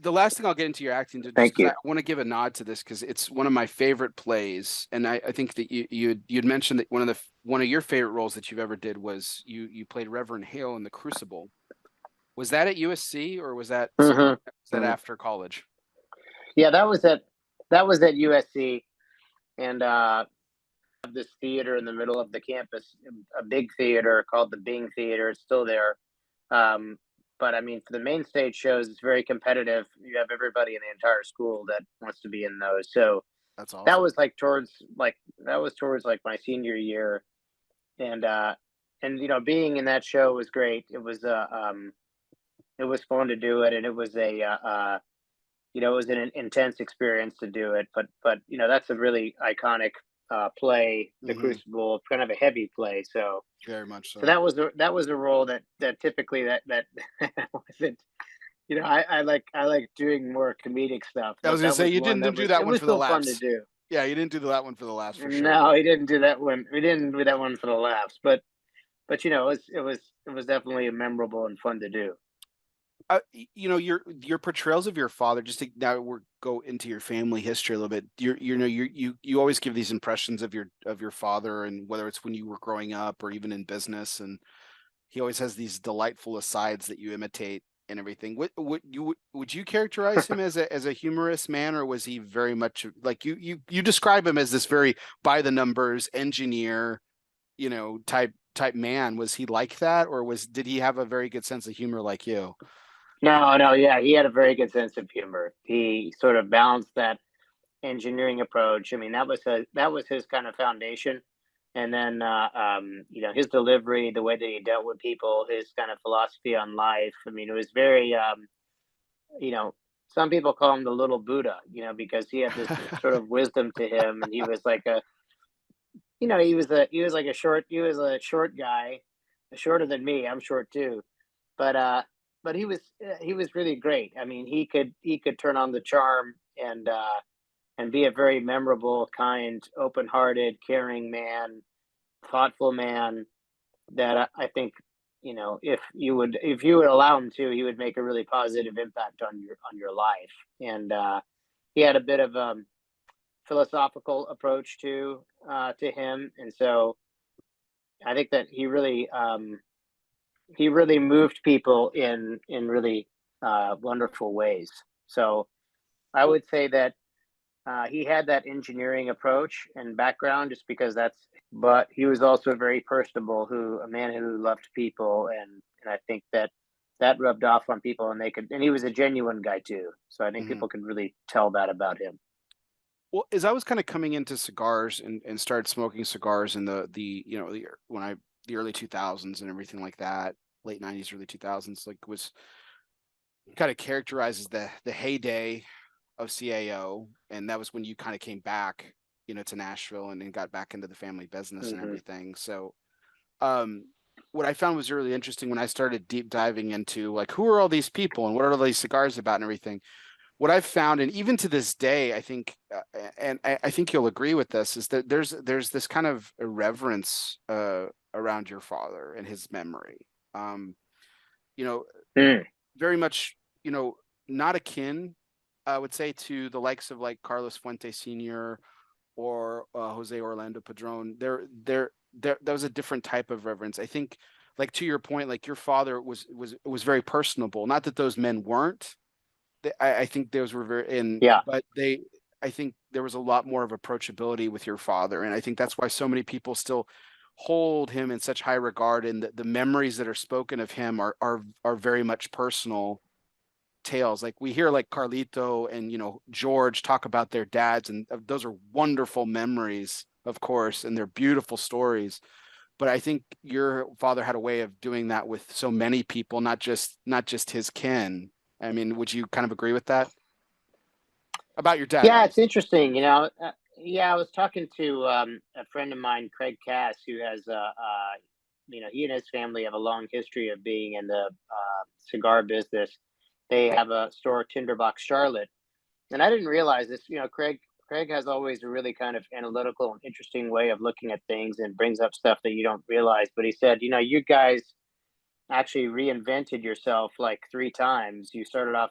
the last thing I'll get into your acting, just Thank you. I want to give a nod to this because it's one of my favorite plays, and I think that you'd mentioned that one of your favorite roles that you've ever did was you played Reverend Hale in The Crucible. Was that at USC, or was that after college? Yeah, that was at USC, and this theater in the middle of the campus, a big theater called the Bing Theater. It's still there. But I mean, for the main stage shows, it's very competitive. You have everybody in the entire school that wants to be in those. So that's awesome. That was towards my senior year, and being in that show was great. It was fun to do it, and it was it was an intense experience to do it. But that's a really iconic play, The Crucible, kind of a heavy play. So very much so. So that was a role that typically that wasn't. I like doing more comedic stuff. I was gonna say you didn't do that one for the laughs. It was still fun to do. Yeah, you didn't do that one for the laughs, for sure. No, he didn't do that one. We didn't do that one for the laughs, but it was definitely memorable and fun to do. Your portrayals of your father, just to now go into your family history a little bit. You always give these impressions of your father, and whether it's when you were growing up or even in business, and he always has these delightful asides that you imitate and everything. Would you characterize him as a humorous man, or was he very much like you describe him as this very by the numbers engineer, type man? Was he like that, or did he have a very good sense of humor like you? No, yeah, he had a very good sense of humor. He sort of balanced that engineering approach. I mean, that was his kind of foundation, And then, his delivery, the way that he dealt with people, his kind of philosophy on life. I mean, it was very, you know, some people call him the little Buddha, because he had this sort of wisdom to him, and he was like he was a short guy, shorter than me. I'm short too, but he was really great. I mean, he could turn on the charm and be a very memorable, kind, open-hearted, caring man, thoughtful man that I think, if you would allow him to, he would make a really positive impact on your life. And he had a bit of a philosophical approach to him, and so I think that he really moved people in really wonderful ways. So I would say that he had that engineering approach and background just because but he was also very personable, a man who loved people, and I think that rubbed off on people, and he was a genuine guy too. So I think Mhm. people could really tell that about him. Well, as I was kind of coming into cigars and started smoking cigars in the early 2000s and everything like that, late 90s, early 2000s, like was kind of characterized as the heyday of CAO, and that was when you kind of came back, to Nashville and got back into the family business and Hmm. everything. So, um, what I found was really interesting when I started deep diving into like who are all these people and what are all these cigars about and everything. What I've found, and even to this day, I think, and I think you'll agree with this, is that there's this kind of irreverence around your father and his memory. Um, you know, Mm. very much, not akin, I would say, to the likes of like Carlos Fuentes Sr. or Jose Orlando Padron. That was a different type of reverence. I think, like to your point, like your father was very personable. Not that those men weren't. I think those were very Yeah. but I think there was a lot more of approachability with your father, and I think that's why so many people still hold him in such high regard, and the memories that are spoken of him are very much personal tales. Like we hear like Carlito and George talk about their dads, and those are wonderful memories, of course, and they're beautiful stories. But I think your father had a way of doing that with so many people, not just his kin. I mean, would you kind of agree with that about your dad, at Yeah, it's least? interesting. Yeah, I was talking to a friend of mine, Craig Cass, who has he and his family have a long history of being in the cigar business. They have a store, Tinderbox Charlotte, and I didn't realize this. Craig has always a really kind of analytical and interesting way of looking at things and brings up stuff that you don't realize. But he said, you guys actually reinvented yourself like three times. You started off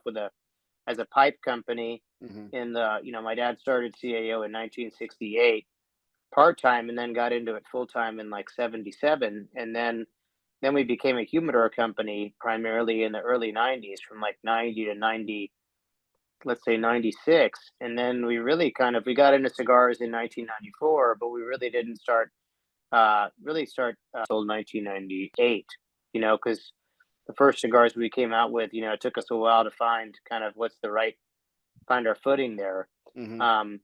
as a pipe company Hmm. my dad started CAO in 1968 part-time, and then got into it full-time in like 77, and then we became a humidor company primarily in the early 90s, from like 90 to 90, let's say 96. And then we got into cigars in 1994, but we really didn't start until 1998, because the first cigars we came out with, it took us a while to find kind of find our footing there. Hmm. Um,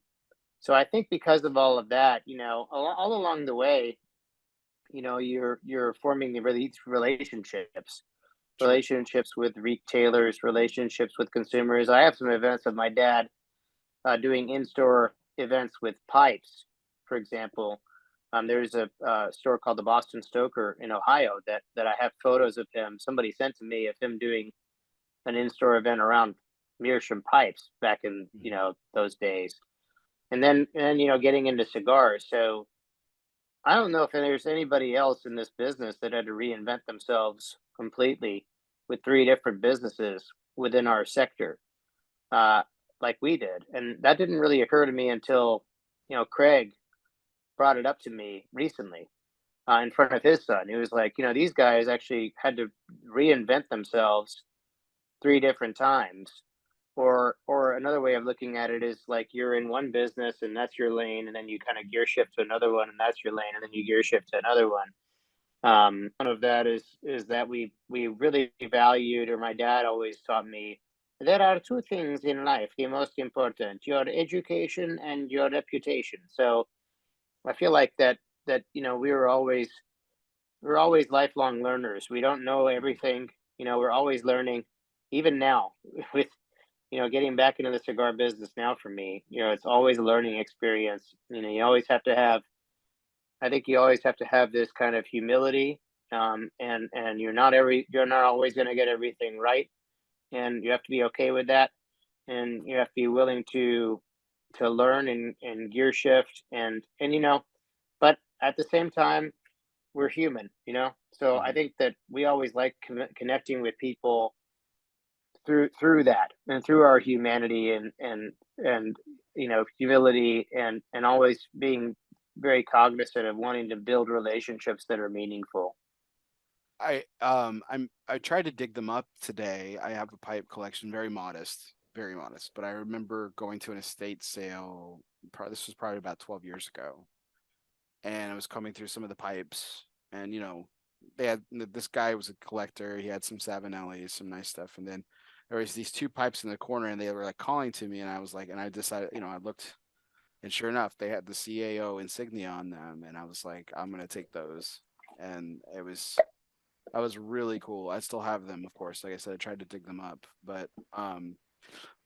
so I think because of all of that, all along the way, you're forming these relationships, Sure. with retailers, relationships with consumers. I have some events of my dad doing in-store events with pipes, for example. There's a store called the Boston Stoker in Ohio that I have photos of him. Somebody sent to me of him doing an in-store event around meerschaum pipes back in Hmm. those days, and then getting into cigars. So I don't know if there's anybody else in this business that had to reinvent themselves completely with three different businesses within our sector, uh, like we did. And that didn't really occur to me until Craig brought it up to me recently, in front of his son. He was like, these guys actually had to reinvent themselves three different times. Or another way of looking at it is like you're in one business and that's your lane, and then you kind of gear shift to another one and that's your lane, and then you gear shift to another one. One of that is that we really valued, or my dad always taught me, there are two things in life the most important: your education and your reputation. So I feel like that that we're always lifelong learners. We don't know everything. We're always learning. Even now, with getting back into the cigar business now for me, it's always a learning experience. You always have to have. I think you always have to have this kind of humility, and you're not always going to get everything right, and you have to be okay with that, and you have to be willing to learn and gear shift and but at the same time we're human. So I Mhm. think that we always like connecting with people through that and through our humanity and humility and always being very cognizant of wanting to build relationships that are meaningful. I tried to dig them up today. I have a pipe collection, very modest. But I remember going to an estate sale. This was probably about 12 years ago, and I was coming through some of the pipes, and they had this guy was a collector. He had some Savinellis, some nice stuff, and then there was these two pipes in the corner, and they were like calling to me, and I was like, and I decided, I looked, and sure enough, they had the CAO insignia on them, and I was like, I'm gonna take those, and that was really cool. I still have them, of course. Like I said, I tried to dig them up, but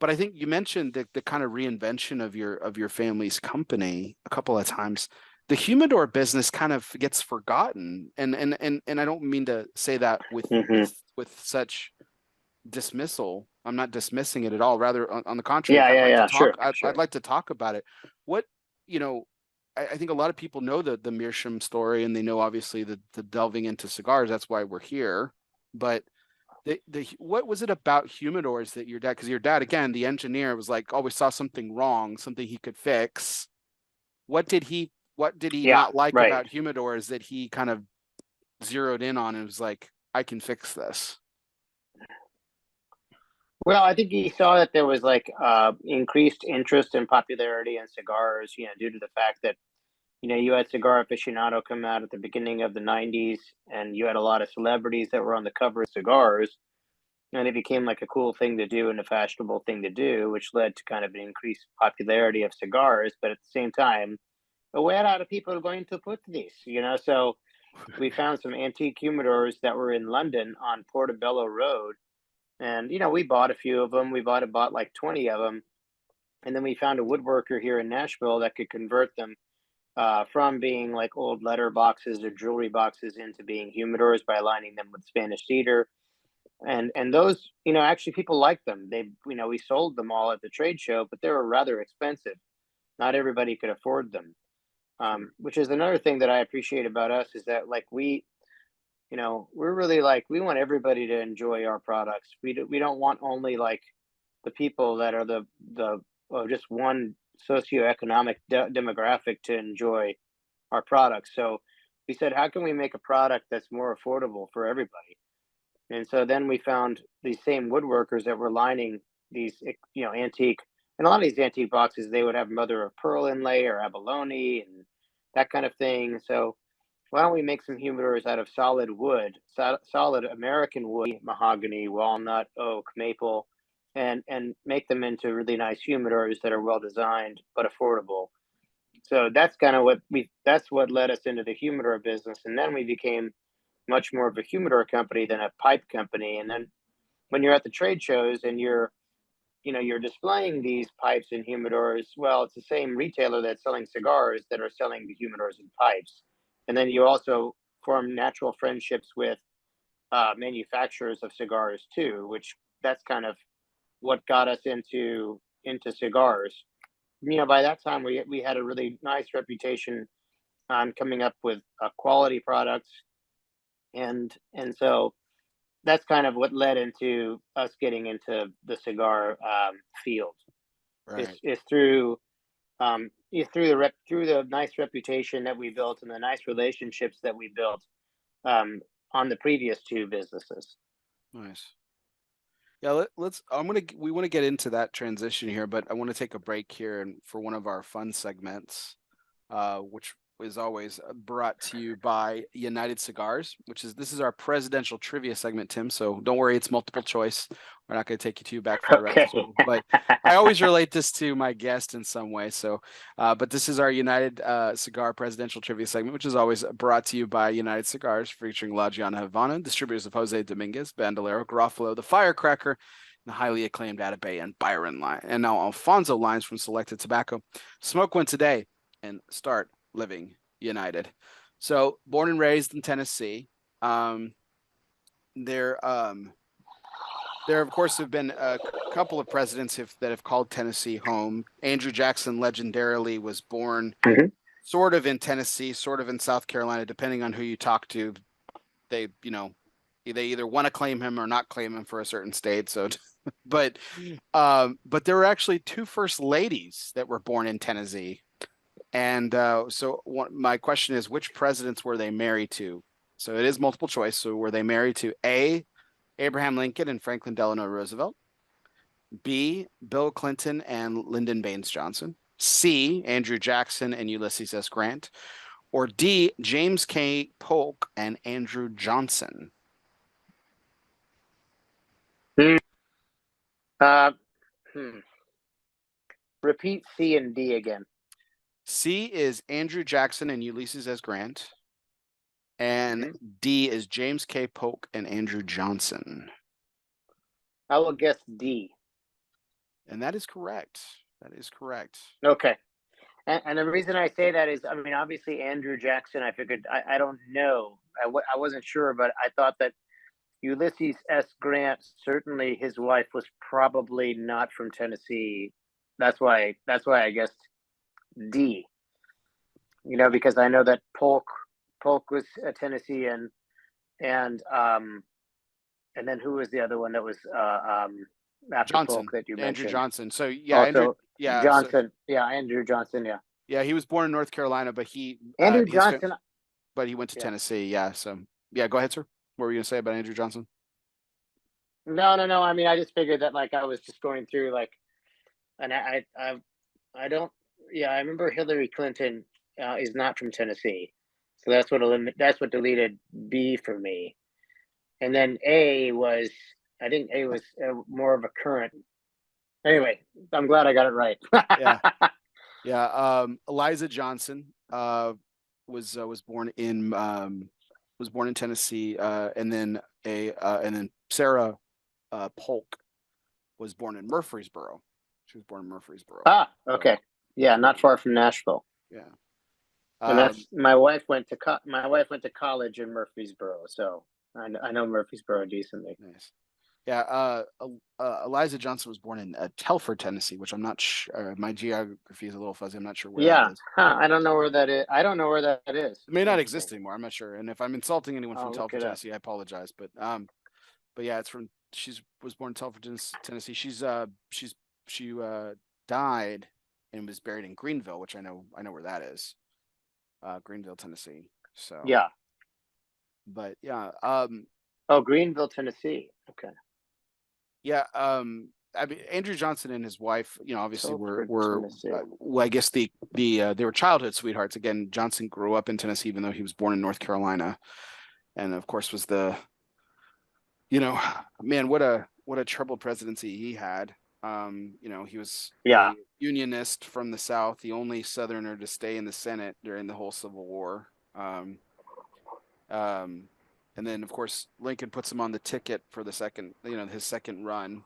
I think you mentioned the kind of reinvention of your family's company a couple of times. The humidor business kind of gets forgotten, and I don't mean to say that with Hmm. with such dismissal. I'm not dismissing it at all. Rather, on the contrary, Yeah, I'd yeah, like to yeah. talk. Sure, I'd sure. like to talk about it. What you know, I think a lot of people know the Meerschaum story, and they know obviously the delving into cigars. That's why we're here. But the what was it about humidors that your dad? Because your dad, again, the engineer, was like always saw something wrong, something he could fix. What did he Yeah, not like right. about humidors that he kind of zeroed in on and was like, I can fix this? Well, I think he saw that there was like increased interest and popularity in cigars, due to the fact that you had Cigar Aficionado come out at the beginning of the '90s, and you had a lot of celebrities that were on the cover of cigars, and it became like a cool thing to do and a fashionable thing to do, which led to kind of an increased popularity of cigars. But at the same time, where are the people going to put these? So we found some antique humidors that were in London on Portobello Road, and we bought a few of them. We bought like 20 of them, and then we found a woodworker here in Nashville that could convert them from being like old letter boxes or jewelry boxes into being humidors by aligning them with Spanish cedar. And those, actually people like them. We sold them all at the trade show, but they were rather expensive. Not everybody could afford them. Sure. Which is another thing that I appreciate about us is that like we're really like we want everybody to enjoy our products. We don't want only like the people that are the just one socioeconomic demographic to enjoy our products. So we said, how can we make a product that's more affordable for everybody? And so then we found these same woodworkers that were lining these, antique, and a lot of these antique boxes, they would have mother of pearl inlay or abalone and that kind of thing. So why don't we make some humidors out of solid wood, solid American wood, mahogany, walnut, oak, maple, and make them into really nice humidors that are well designed but affordable. So that's kind of that's what led us into the humidor business, and then we became much more of a humidor company than a pipe company. And then when you're at the trade shows and you're displaying these pipes and humidors, well, it's the same retailer that's selling cigars that are selling the humidors and pipes. And then you also form natural friendships with manufacturers of cigars too, which that's kind of what got us into cigars. By that time we had a really nice reputation on coming up with quality products, and so that's kind of what led into us getting into the cigar field. Is Right. is through through the nice reputation that we built and the nice relationships that we built um, on the previous two businesses. Nice. Yeah, let's. We want to get into that transition here, but I want to take a break here and for one of our fun segments, which is always brought to you by United Cigars, this is our presidential trivia segment, Tim. So don't worry, it's multiple choice. We're not going to take you too back far back to school, but I always relate this to my guest in some way. So, but this is our United Cigar presidential trivia segment, which is always brought to you by United Cigars, featuring La Giana Havana, distributors of Jose Dominguez, Bandolero, Garofalo, the Firecracker, the highly acclaimed Atabey and Byron line, and now Alfonso lines from Selected Tobacco. Smoke one today and start living united. So born and raised in Tennessee. There of course have been a couple of presidents that have called Tennessee home. Andrew Jackson legendarily was born sort of in Tennessee, sort of in South Carolina, depending on who you talk to. They either want to claim him or not claim him for a certain state. So, but there were actually two first ladies that were born in Tennessee. And my question is, which presidents were they married to? So it is multiple choice. So were they married to A, Abraham Lincoln and Franklin Delano Roosevelt, B, Bill Clinton and Lyndon Baines Johnson, C, Andrew Jackson and Ulysses S. Grant, or D, James K. Polk and Andrew Johnson? Repeat C and D again. C is Andrew Jackson and Ulysses S. Grant, and D is James K. Polk and Andrew Johnson. I will guess D. And that is correct. That is correct. Okay. And the reason I say that is, I mean, obviously Andrew Jackson, I figured, I don't know. I wasn't sure, but I thought that Ulysses S. Grant, certainly his wife was probably not from Tennessee. That's why I guessed D. Because I know that Polk was a Tennessee, and then who was the other one that was after Johnson, Polk that you mentioned? Andrew Johnson. So Johnson. Andrew Johnson. Yeah, he was born in North Carolina, but Andrew Johnson. But he went to Tennessee. Yeah. So go ahead, sir. What were you gonna say about Andrew Johnson? No. I mean, I just figured that I was just going through and I don't. Yeah, I remember Hillary Clinton is not from Tennessee, so that's what deleted B for me. And then I think A was more of a current. Anyway, I'm glad I got it right. Eliza Johnson was born in Tennessee, and then Sarah Polk was born in Murfreesboro. She was born in Murfreesboro. Ah, okay. Yeah, not far from Nashville. Yeah. And that's my wife went to college in Murfreesboro, so I know Murfreesboro decently. Nice. Yeah. Eliza Johnson was born in Telford, Tennessee, which I'm not sure. My geography is a little fuzzy. I'm not sure where that is. I don't know where that is. It may not exist anymore. I'm not sure. And if I'm insulting anyone from Telford, Tennessee, I apologize. But yeah, she was born in Telford, Tennessee. She died and was buried in Greenville, which I know where that is. Greenville, Tennessee. So yeah. But yeah. Greenville, Tennessee. Okay. Yeah. I mean, Andrew Johnson and his wife, obviously were I guess they were childhood sweethearts. Again, Johnson grew up in Tennessee, even though he was born in North Carolina, and of course was man, what a troubled presidency he had. He was a Unionist from the South, the only Southerner to stay in the Senate during the whole Civil War. And then, of course, Lincoln puts him on the ticket for the his second run,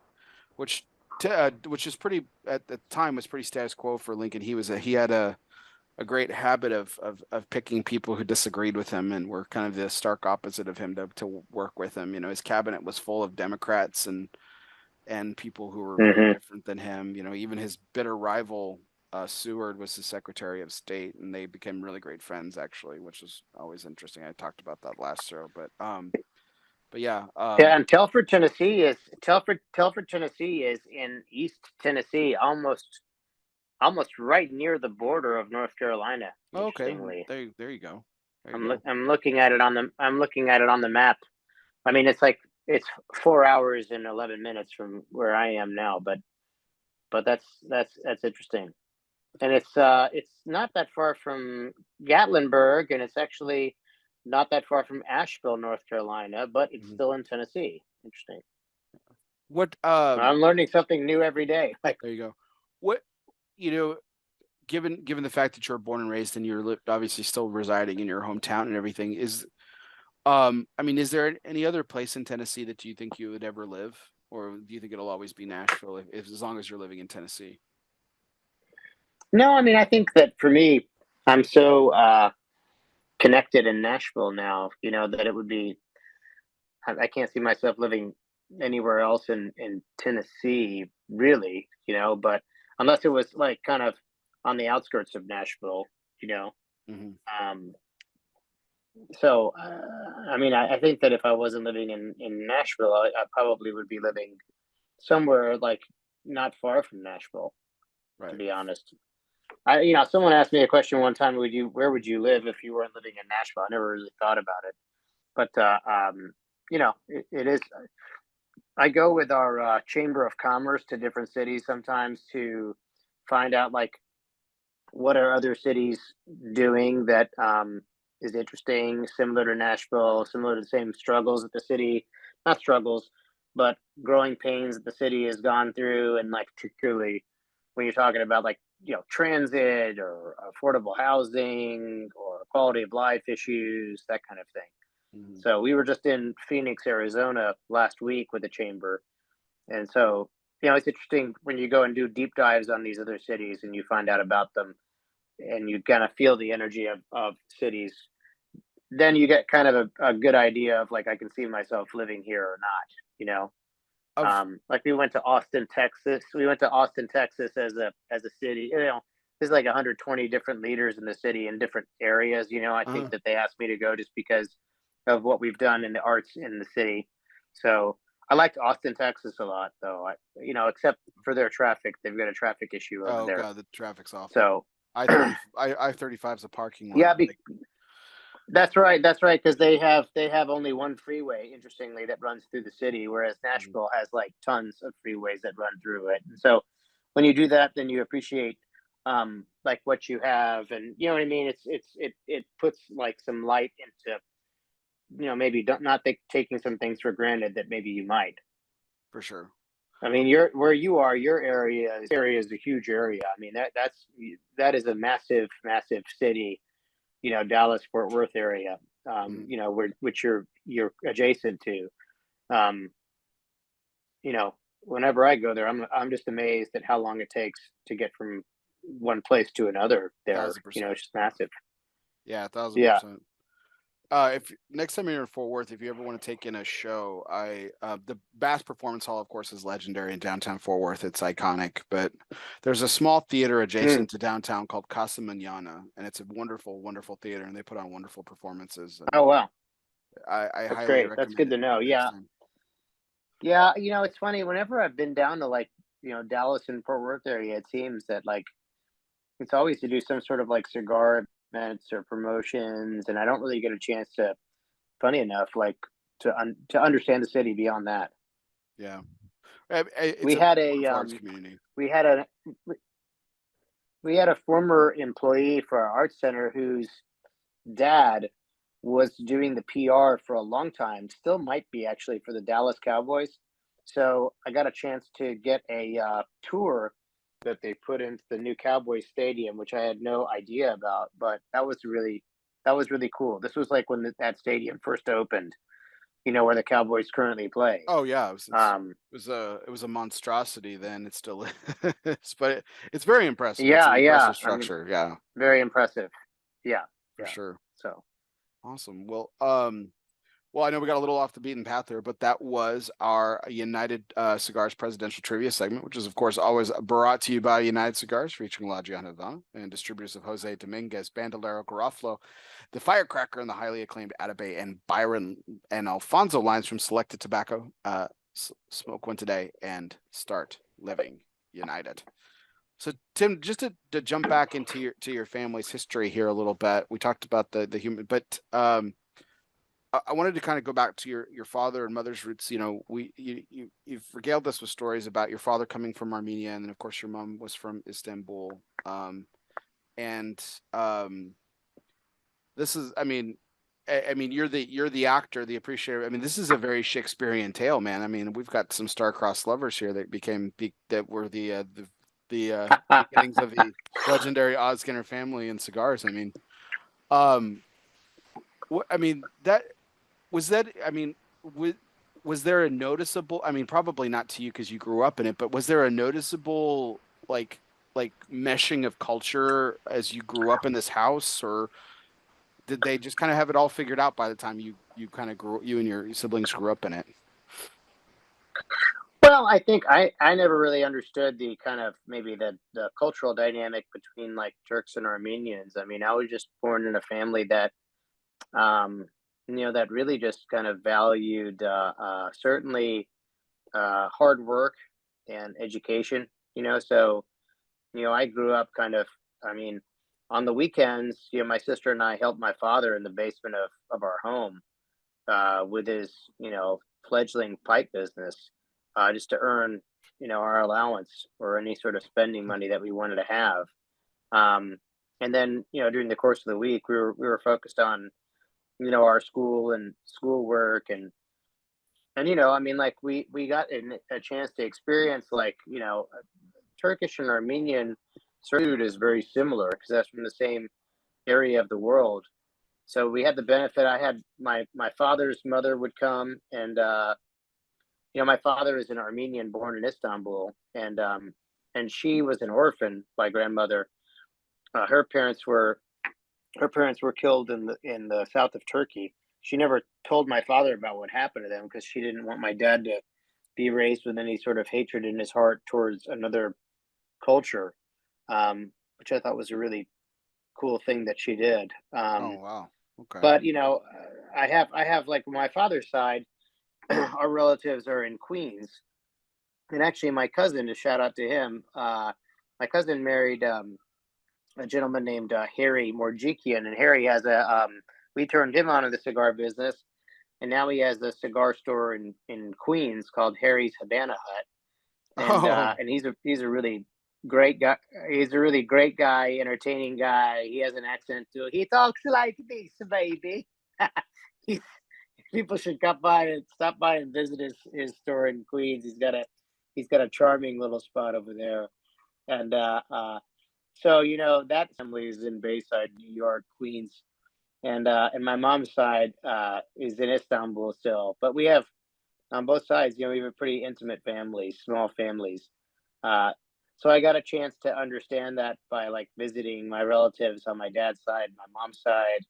which is pretty, at the time, was pretty status quo for Lincoln. He had a great habit of picking people who disagreed with him and were kind of the stark opposite of him to work with him. His cabinet was full of Democrats and people who were very different than him. Even his bitter rival, Seward, was his Secretary of State, and they became really great friends, actually, which is always interesting. I talked about that last show, but yeah. And Telford, Tennessee is in East Tennessee, almost right near the border of North Carolina. Okay, there you go. I'm looking at it on the map. I mean, it's 4 hours and 11 minutes from where I am now, but that's interesting. and it's not that far from Gatlinburg, and it's actually not that far from Asheville, North Carolina, but it's Mhm. still in Tennessee. Interesting. What I'm learning something new every day. Like, there you go. What you know, given the fact that you're born and raised and you're obviously still residing in your hometown and everything, I mean, is there any other place in Tennessee that you think you would ever live, or do you think it'll always be Nashville if as long as you're living in Tennessee? no, I mean, I think that for me, I'm so connected in Nashville now, that it would be, I can't see myself living anywhere else in Tennessee, really, but unless it was like kind of on the outskirts of Nashville, you know. Hmm. Um, so, I mean, I think that if I wasn't living in Nashville, I probably would be living somewhere like not far from Nashville, to Right. be honest. Someone asked me a question one time, where would you live if you weren't living in Nashville? I never really thought about it, but it is. I go with our chamber of commerce to different cities sometimes to find out like what are other cities doing that is interesting, similar to Nashville, similar to the same struggles that the city, not struggles, but growing pains that the city has gone through, and like particularly when you're talking about like transit or affordable housing or quality of life issues, that kind of thing. Hmm. So we were just in Phoenix, Arizona last week with the chamber, and so it's interesting when you go and do deep dives on these other cities and you find out about them and you kind of feel the energy of cities. Then you get kind of a good idea of like I can see myself living here or not. You know, Of like we went to Austin, Texas. We went to Austin, Texas as a city. There's like 120 different leaders in the city in different areas. I think uh, that they asked me to go just because of what we've done in the arts in the city. So I liked Austin, Texas a lot, though. Except for their traffic, they've got a traffic issue over oh there. god, the traffic's awful. So I-35 is a parking lot. yeah, that's right. That's right. Because they have only one freeway, interestingly, that runs through the city, whereas Mhm. Nashville has like tons of freeways that run through it. And so when you do that, then you appreciate like what you have, and you know what I mean. It puts like some light into maybe don't not think, taking some things for granted that maybe you might. For sure. I mean, where you are, your area is a huge area. I mean that is a massive, massive city, Dallas Fort Worth area, Mhm. which you're adjacent to. Um, Whenever I go there, I'm just amazed at how long it takes to get from one place to another. There, Thousand percent. it's just massive. Yeah, thousand Yeah. percent. If next time you're in Fort Worth, if you ever want to take in a show, the Bass Performance Hall, of course, is legendary in downtown Fort Worth. It's iconic, but there's a small theater Mm. adjacent to downtown called Casa Manana, and it's a wonderful, wonderful theater, and they put on wonderful performances. And Oh wow, I that's highly great. That's recommend good it to know. next Yeah, time. yeah. It's funny. Whenever I've been down to like Dallas and Fort Worth area, it seems that like it's always to do some sort of like cigar events or promotions, and I don't really get a chance to. Funny enough, like to understand the city beyond that. Yeah, it's We a had a wonderful arts community. we had a we had a former employee for our arts center whose dad was doing the PR for a long time, still might be actually for the Dallas Cowboys. So I got a chance to get a tour that they put into the new Cowboys stadium, which I had no idea about, but that was really cool. This was like when that stadium first opened, where the Cowboys currently play. Oh yeah, Um, it was a monstrosity then. It still is, but it's very impressive. It's an yeah, yeah. impressive I mean, structure. Yeah, very impressive. Yeah, for yeah. sure. So, Awesome. Well, I know we got a little off the beaten path there, but that was our United Cigars presidential trivia segment, which is, of course, always brought to you by United Cigars, featuring La Giana Havana and distributors of Jose Dominguez, Bandolero Garofalo, the Firecracker, and the highly acclaimed Atabey and Byron and Alfonso lines from Selected Tobacco. Smoke one today and start living united. So Tim, just to jump back into your family's history here a little bit, we talked about the human, but I wanted to kind of go back to your father and mother's roots. You've regaled us with stories about your father coming from Armenia, and then of course your mom was from Istanbul. And this is, I mean, you're the actor, the appreciator. I mean, this is a very Shakespearean tale, man. I mean, we've got some star-crossed lovers here that were the beginnings of the legendary Ozgener family and cigars. I mean, um, I mean that I mean, was there a noticeable? I mean, probably not to you because you grew up in it, but was there a noticeable like meshing of culture as you grew up in this house, or did they just kind of have it all figured out by the time you and your siblings grew up in it? Well, I think I never really understood the kind of maybe the cultural dynamic between like Turks and Armenians. I mean, I was just born in a family that um, that really just kind of valued certainly hard work and education. So I grew up kind of. I mean, on the weekends, my sister and I helped my father in the basement of our home with his fledgling pipe business, just to earn our allowance or any sort of spending money that we wanted to have. Um, and then during the course of the week, we were focused on our school and schoolwork and I mean, like we got a chance to experience like Turkish and Armenian food is very similar because that's from the same area of the world. So we had the benefit. I had my father's mother would come, and my father is an Armenian born in Istanbul, and she was an orphan. My grandmother, her parents were killed in the south of Turkey. She never told my father about what happened to them because she didn't want my dad to be raised with any sort of hatred in his heart towards another culture, which I thought was a really cool thing that she did. Oh wow, okay. But I have like my father's side, our relatives are in Queens, and actually my cousin, to shout out to him, my cousin married a gentleman named Harry Morjikian, and Harry has we turned him onto the cigar business, and now he has a cigar store in Queens called Harry's Havana Hut, and he's a really great guy. He's a really great guy, entertaining guy. He has an accent too. He talks like this, baby. He's, people should stop by and visit his store in Queens. He's got a charming little spot over there, and so that family is in Bayside, New York, Queens, and my mom's side is in Istanbul still. But we have on both sides, we have a pretty intimate family, small families. Uh, so I got a chance to understand that by like visiting my relatives on my dad's side, my mom's side.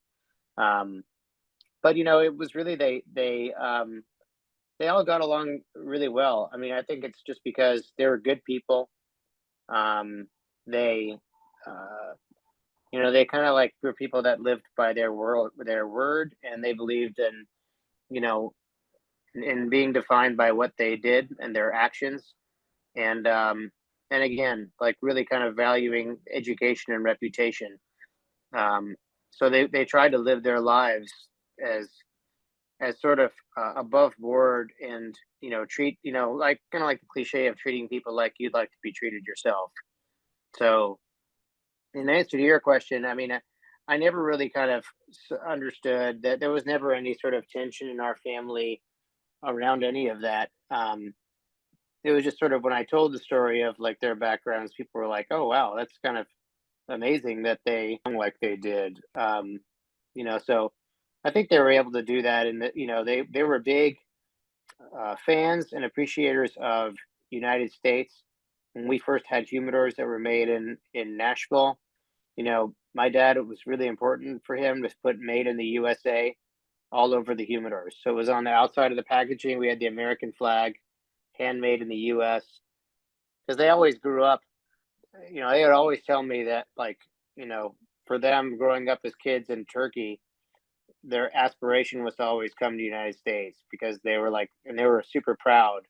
But it was really they all got along really well. I mean, I think it's just because they were good people. They uh, they kind of like were people that lived by their word, and they believed in you know in being defined by what they did and their actions, and again, like really kind of valuing education and reputation. Um, so they tried to live their lives as sort of above board, and treat like kind of like the cliche of treating people like you'd like to be treated yourself. So in answer to your question, I mean, I never really kind of understood that there was never any sort of tension in our family around any of that. It was just sort of when I told the story of like their backgrounds, people were like, "Oh wow, that's kind of amazing that they hung like they did." So I think they were able to do that, and that they were big fans and appreciators of United States. When we first had humidors that were made in Nashville, my dad, it was really important for him to put "Made in the USA" all over the humidors. So it was on the outside of the packaging. We had the American flag, handmade in the U.S. Because they always grew up. They would always tell me that, like, for them growing up as kids in Turkey, their aspiration was to always come to the United States because they were like, and they were super proud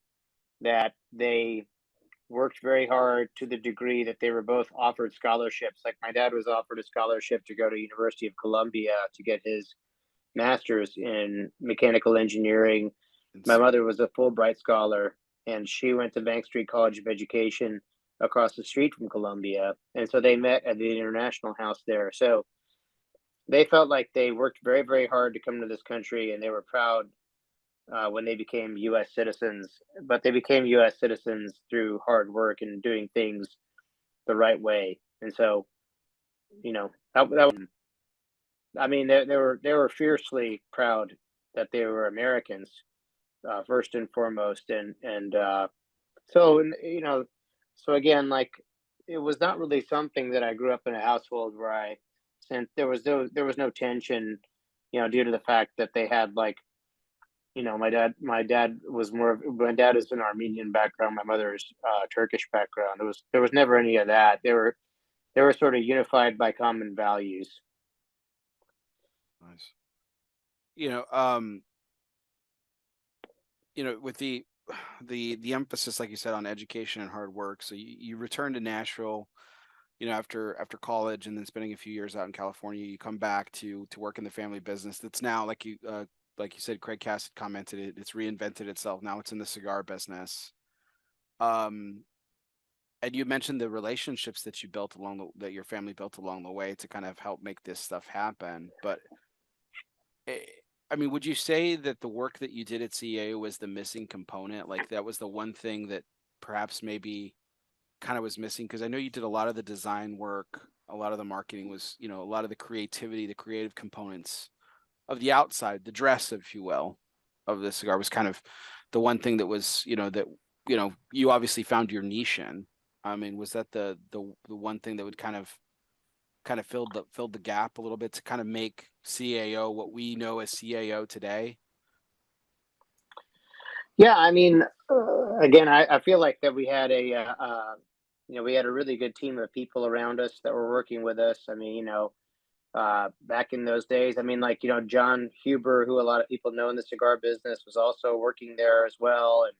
that they worked very hard to the degree that they were both offered scholarships. Like my dad was offered a scholarship to go to University of Columbia to get his master's in mechanical engineering. My Insane. mother was a Fulbright scholar, and she went to Bank Street College of Education across the street from Columbia. And so they met at the International House there. So they felt like they worked very, very hard to come to this country, and they were proud when they became U.S. citizens. But they became U.S. citizens through hard work and doing things the right way. And so, I mean, they were fiercely proud that they were Americans, first and foremost, and so so again, like, it was not really something that I grew up in a household where I sent. There was no tension, due to the fact that they had, like, my dad is an Armenian background, my mother's Turkish background. There was never any of that. They were sort of unified by common values. Nice. You know, with the emphasis, like you said, on education and hard work. So you return to Nashville, after college, and then spending a few years out in California. You come back to work in the family business. That's now, like you said, Craig Cass had commented, it's reinvented itself. Now it's in the cigar business. Um, and you mentioned the relationships that you built that your family built along the way to kind of help make this stuff happen. But I mean, would you say that the work that you did at CA was the missing component? Like, that was the one thing that perhaps maybe kind of was missing? Because I know you did a lot of the design work, a lot of the marketing was, a lot of the creativity, the creative components of the outside, the dress, if you will, of the cigar was kind of the one thing that was, you obviously found your niche in. I mean, was that the one thing that would kind of filled the gap a little bit to kind of make CAO what we know as CAO today? Yeah, I mean, again, I feel like that we had a really good team of people around us that were working with us. I mean, back in those days, I mean, like, John Huber, who a lot of people know in the cigar business, was also working there as well, and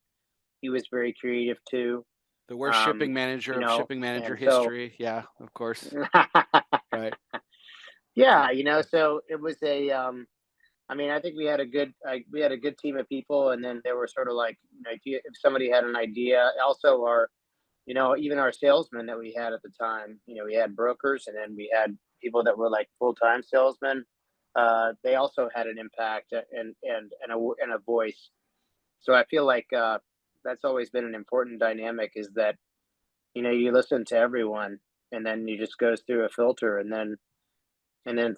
he was very creative too. The worst shipping manager of shipping manager And so, history. Yeah, of course. Right. yeah, so it was I mean, I think we had a good team of people, and then there were sort of like, if somebody had an idea, also even our salesmen that we had at the time, we had brokers, and then we had people that were like full-time salesmen. They also had an impact and a voice. So I feel like that's always been an important dynamic, is that you listen to everyone, and then you just goes through a filter, and then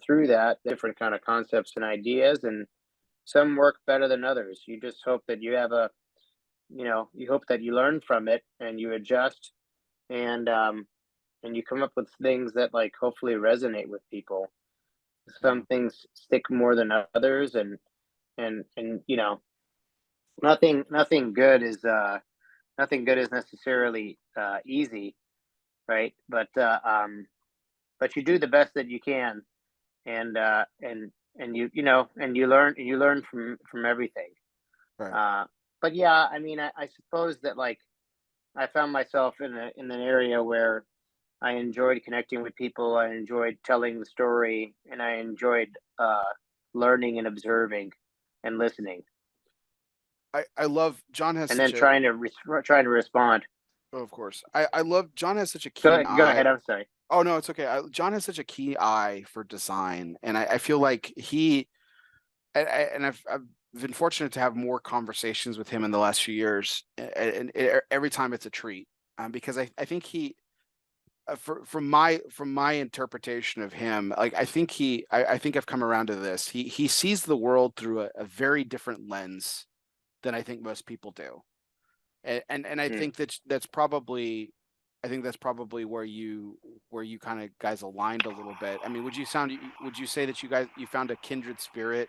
through that, different kind of concepts and ideas, and some work better than others. You just hope that you hope that you learn from it and you adjust, and you come up with things that, like, hopefully resonate with people. Yeah. Some things stick more than others, and nothing good is necessarily easy, right? But you do the best that you can, and you learn from everything. Right. But yeah, I mean, I suppose that, like, I found myself in an area where I enjoyed connecting with people. I enjoyed telling the story, and I enjoyed learning and observing and listening, I love John has and then such a trying to respond. oh, of course. I love John has such a Go keen ahead. Go ahead. eye. I'm sorry. Oh no, it's okay. John has such a keen eye for design, and I feel like and I've been fortunate to have more conversations with him in the last few years, and every time it's a treat, because I think he, from my interpretation of him, like I think I've come around to this. He sees the world through a very different lens than I think most people do, and I Hmm. think that's probably. I think that's probably where you kind of guys aligned a little bit. I mean, would you say that you found a kindred spirit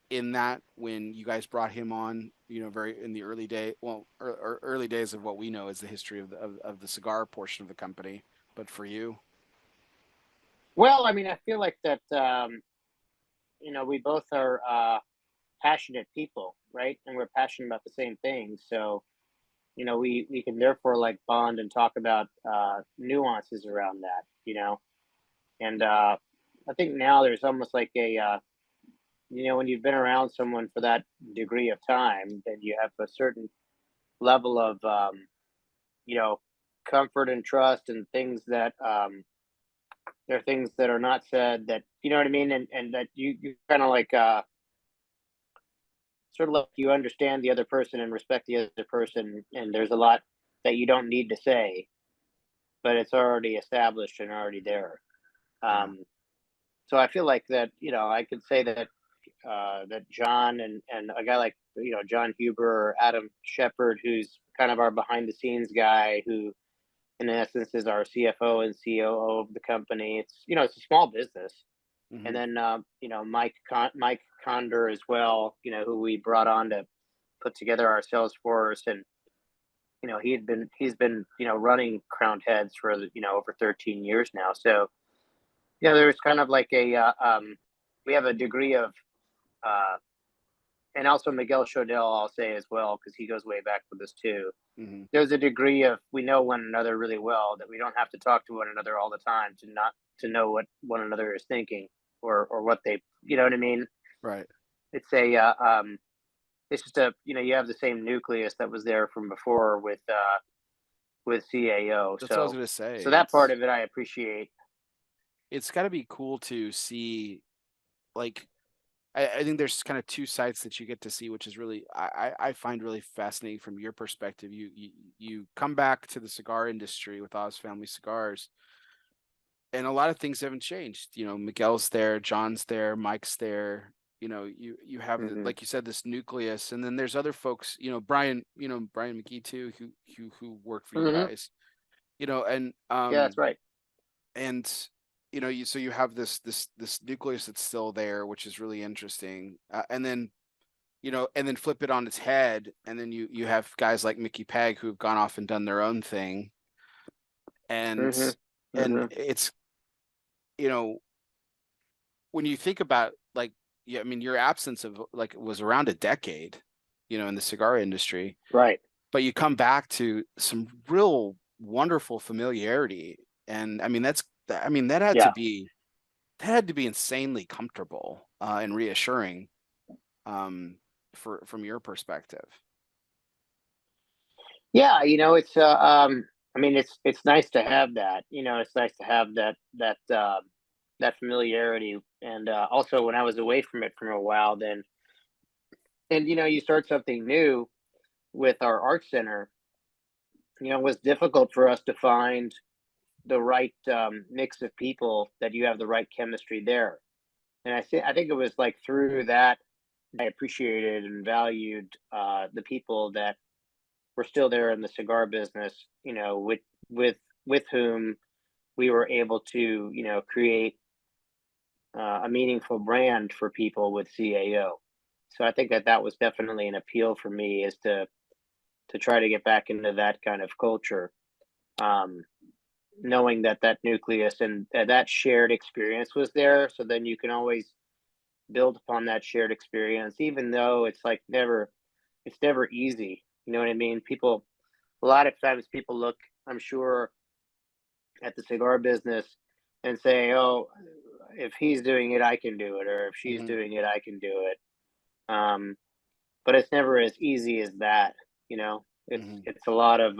in that when you guys brought him on, very in the early day, well, early days of what we know as the history of the cigar portion of the company, but for you? Well, I mean, I feel like that. We both are passionate people, right? And we're passionate about the same things. So, we can therefore, like, bond and talk about nuances around that. And I think now there's almost like when you've been around someone for that degree of time, then you have a certain level of, you know, comfort and trust, and things that, there are things that are not said that, you know what I mean? And that you kind of like, sort of like you understand the other person and respect the other person. And there's a lot that you don't need to say, but it's already established and already there. Yeah. Um, so I feel like that, I could say that, that John and a guy like, John Huber or Adam Shepard, who's kind of our behind the scenes guy, who in essence is our CFO and COO of the company. It's a small business. And Hmm. then, Mike Conder as well, who we brought on to put together our sales force. And he's been running Crowned Heads for over 13 years now. So there's kind of like we have a degree of, uh, and also Miguel Shodell, I'll say as well, because he goes way back with us too. Hmm. There's a degree of, we know one another really well, that we don't have to talk to one another all the time to not to know what one another is thinking, or what they, you know what I mean. Right. It's a, it's just a, you have the same nucleus that was there from before with CAO. That's what I was So gonna say. that part of it I appreciate. It's got to be cool to see, like, I think there's kind of two sides that you get to see, which is really I find really fascinating from your perspective. You come back to the cigar industry with Oz Family Cigars, and a lot of things haven't changed. Miguel's there, John's there, Mike's there. You have Hmm. like you said, this nucleus, and then there's other folks. Brian McGee too, who work for you Hmm. guys. And Yeah, that's right. and you have this nucleus that's still there, which is really interesting. And then flip it on its head, and then you have guys like Mickey Peg who've gone off and done their own thing, and Hmm. and Hmm. it's you know when you think about, like, yeah, I mean, your absence of, like, was around a decade, in the cigar industry, Right. but you come back to some real wonderful familiarity, and I mean that had to Yeah. be that had to be insanely comfortable and reassuring, from your perspective. Yeah, I mean, it's nice to have that. It's nice to have that familiarity. And also, when I was away from it for a while, then, and you start something new with our art center. It was difficult for us to find the right, mix of people, that you have the right chemistry there. And I think it was like through that I appreciated and valued, the people that were still there in the cigar business, with with whom we were able to, create, a meaningful brand for people with CAO. So I think that that was definitely an appeal for me, is to try to get back into that kind of culture, um, knowing that that nucleus and that shared experience was there. So then you can always build upon that shared experience, even though it's never easy. You know what I mean? A lot of times people look, I'm sure, at the cigar business and say, "Oh, if he's doing it, I can do it," or "If she's Hmm. doing it, I can do it." Um, but it's never as easy as that. You know, Hmm. it's a lot of,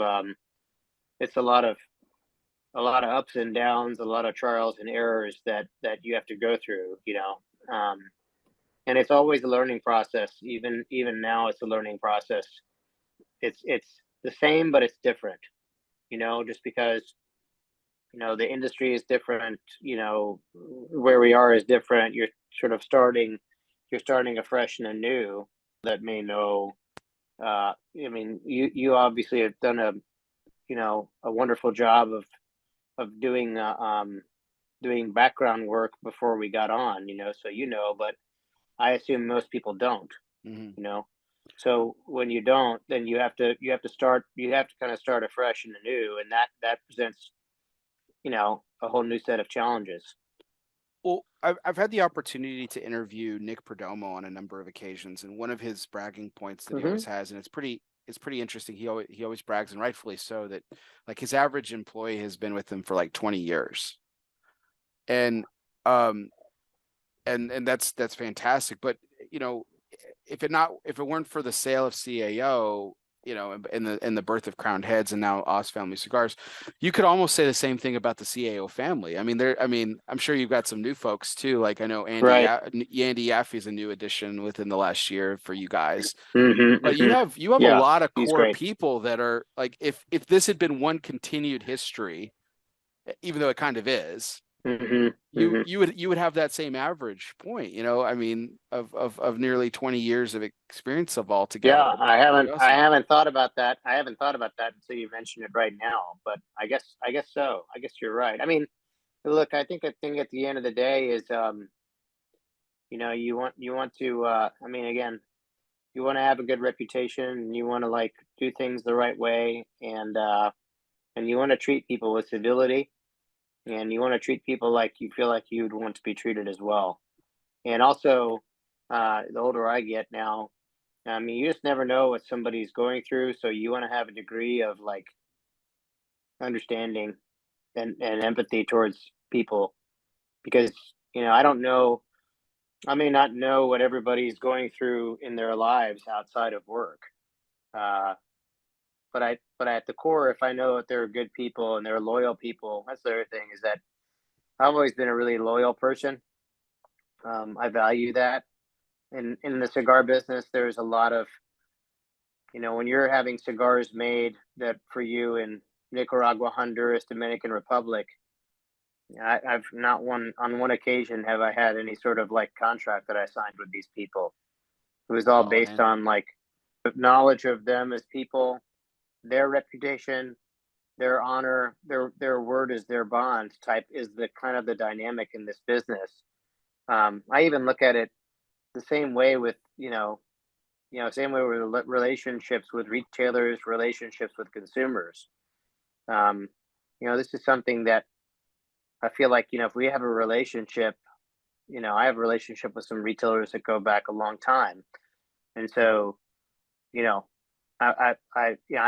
it's a lot of ups and downs, a lot of trials and errors that you have to go through. And it's always a learning process. Even now, it's a learning process. It's the same, but it's different. Just because the industry is different, where we are is different. Sort of starting you're starting afresh and anew. That may know, I mean, you obviously have done a wonderful job of doing background work before we got on, so but I assume most people don't. Hmm. you know so when you don't, then you have to kind of start afresh and anew, and that presents a whole new set of challenges. Well, I've had the opportunity to interview Nick Perdomo on a number of occasions, and one of his bragging points that he Hmm. always has, and it's pretty interesting. He always brags, and rightfully so, that, like, his average employee has been with him for like 20 years, and um and that's fantastic. But you know, if it weren't for the sale of CAO, you know, and the birth of Crowned Heads and now Oz Family Cigars, you could almost say the same thing about the CAO family. I mean, I'm sure you've got some new folks too. Like I know Right. Andy Yaffe is a new addition within the last year for you guys. Mm-hmm, But mm-hmm. you have a Yeah, lot of he's core great. people that are like, if this had been one continued history, even though it kind of is, Mm-hmm, mm-hmm. you would have that same average point, you know, I mean, of nearly 20 years of experience of all Yeah, together. I Awesome. haven't thought about that. I haven't thought about that until you mentioned it right now. But I guess so. I guess you're right. I mean, look, I think at the end of the day is, you know, you want to, I mean, again, you want to have a good reputation, and you want to like do things the right way, and you want to treat people with civility, and you want to treat people like you feel like you'd want to be treated as well. And also, the older I get now, I mean, you just never know what somebody's going through, so you want to have a degree of like understanding and empathy towards people, because you know, I don't know, I may not know what everybody's going through in their lives outside of work. Uh, but at the core, if I know that they're good people and they're loyal people, that's the other thing, is that I've always been a really loyal person. I value that. In the cigar business, there's a lot of, you know, when you're having cigars made that for you in Nicaragua, Honduras, Dominican Republic, I've not on one occasion have I had any sort of like contract that I signed with these people. It was all Oh, based man. on like knowledge of them as people, their reputation, their honor, their word is their bond type is the kind of the dynamic in this business. I even look at it the same way with, same way with relationships with retailers, relationships with consumers. Um, you know, this is something that I feel like, you know, if we have a relationship, you know, I have a relationship with some retailers that go back a long time. And so, you know, I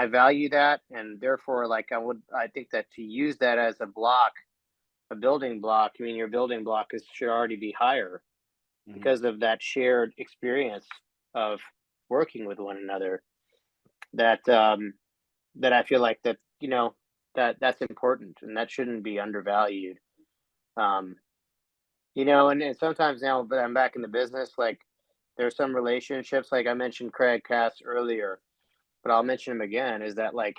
value that. And therefore, like, I think that to use that as a block, a building block, I mean, your building block should already be higher Mhm. because of that shared experience of working with one another. That, that I feel like that, you know, that's important and that shouldn't be undervalued. Um, you know, and sometimes now that I'm back in the business, like there's some relationships, like I mentioned Craig Cass earlier, but I'll mention him again, is that like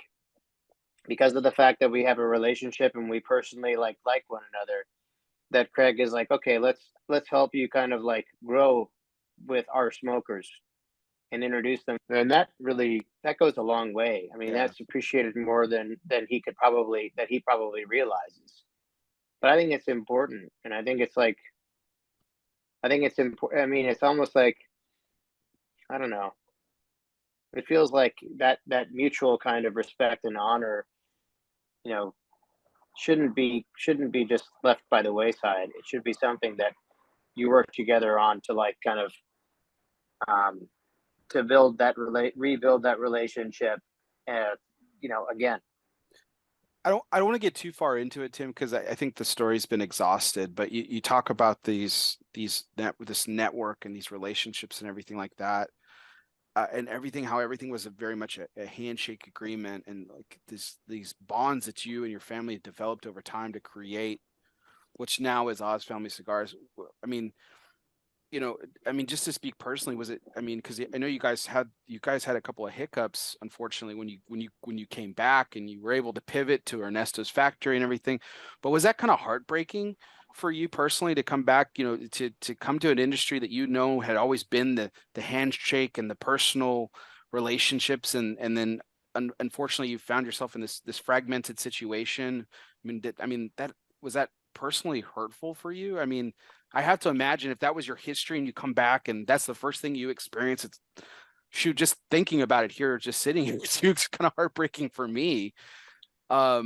because of the fact that we have a relationship and we personally like one another, that Craig is like, okay, let's help you kind of like grow with our smokers and introduce them. And that goes a long way. I mean, Yeah. that's appreciated more than he probably realizes. But I think it's important, and I think it's important. I mean, it's almost like, I don't know. It feels like that mutual kind of respect and honor, you know, shouldn't be just left by the wayside. It should be something that you work together on to like kind of, um, to rebuild that relationship, uh, you know, again. I don't want to get too far into it, Tim, because I think the story's been exhausted. But you talk about this network and these relationships and everything like that, and everything, how everything was very much a handshake agreement, and like these bonds that you and your family have developed over time to create, which now is Oz Family Cigars. I mean, you know, I mean, just to speak personally, was it? I mean, because I know you guys had a couple of hiccups, unfortunately, when you came back and you were able to pivot to Ernesto's factory and everything. But was that kind of heartbreaking for you personally to come back? You know, to come to an industry that you know had always been the handshake and the personal relationships, and then unfortunately you found yourself in this fragmented situation. I mean that was that personally hurtful for you? I mean, I have to imagine if that was your history and you come back and that's the first thing you experience, it's shoot, just thinking about it here, just sitting here, it's kind of heartbreaking for me. I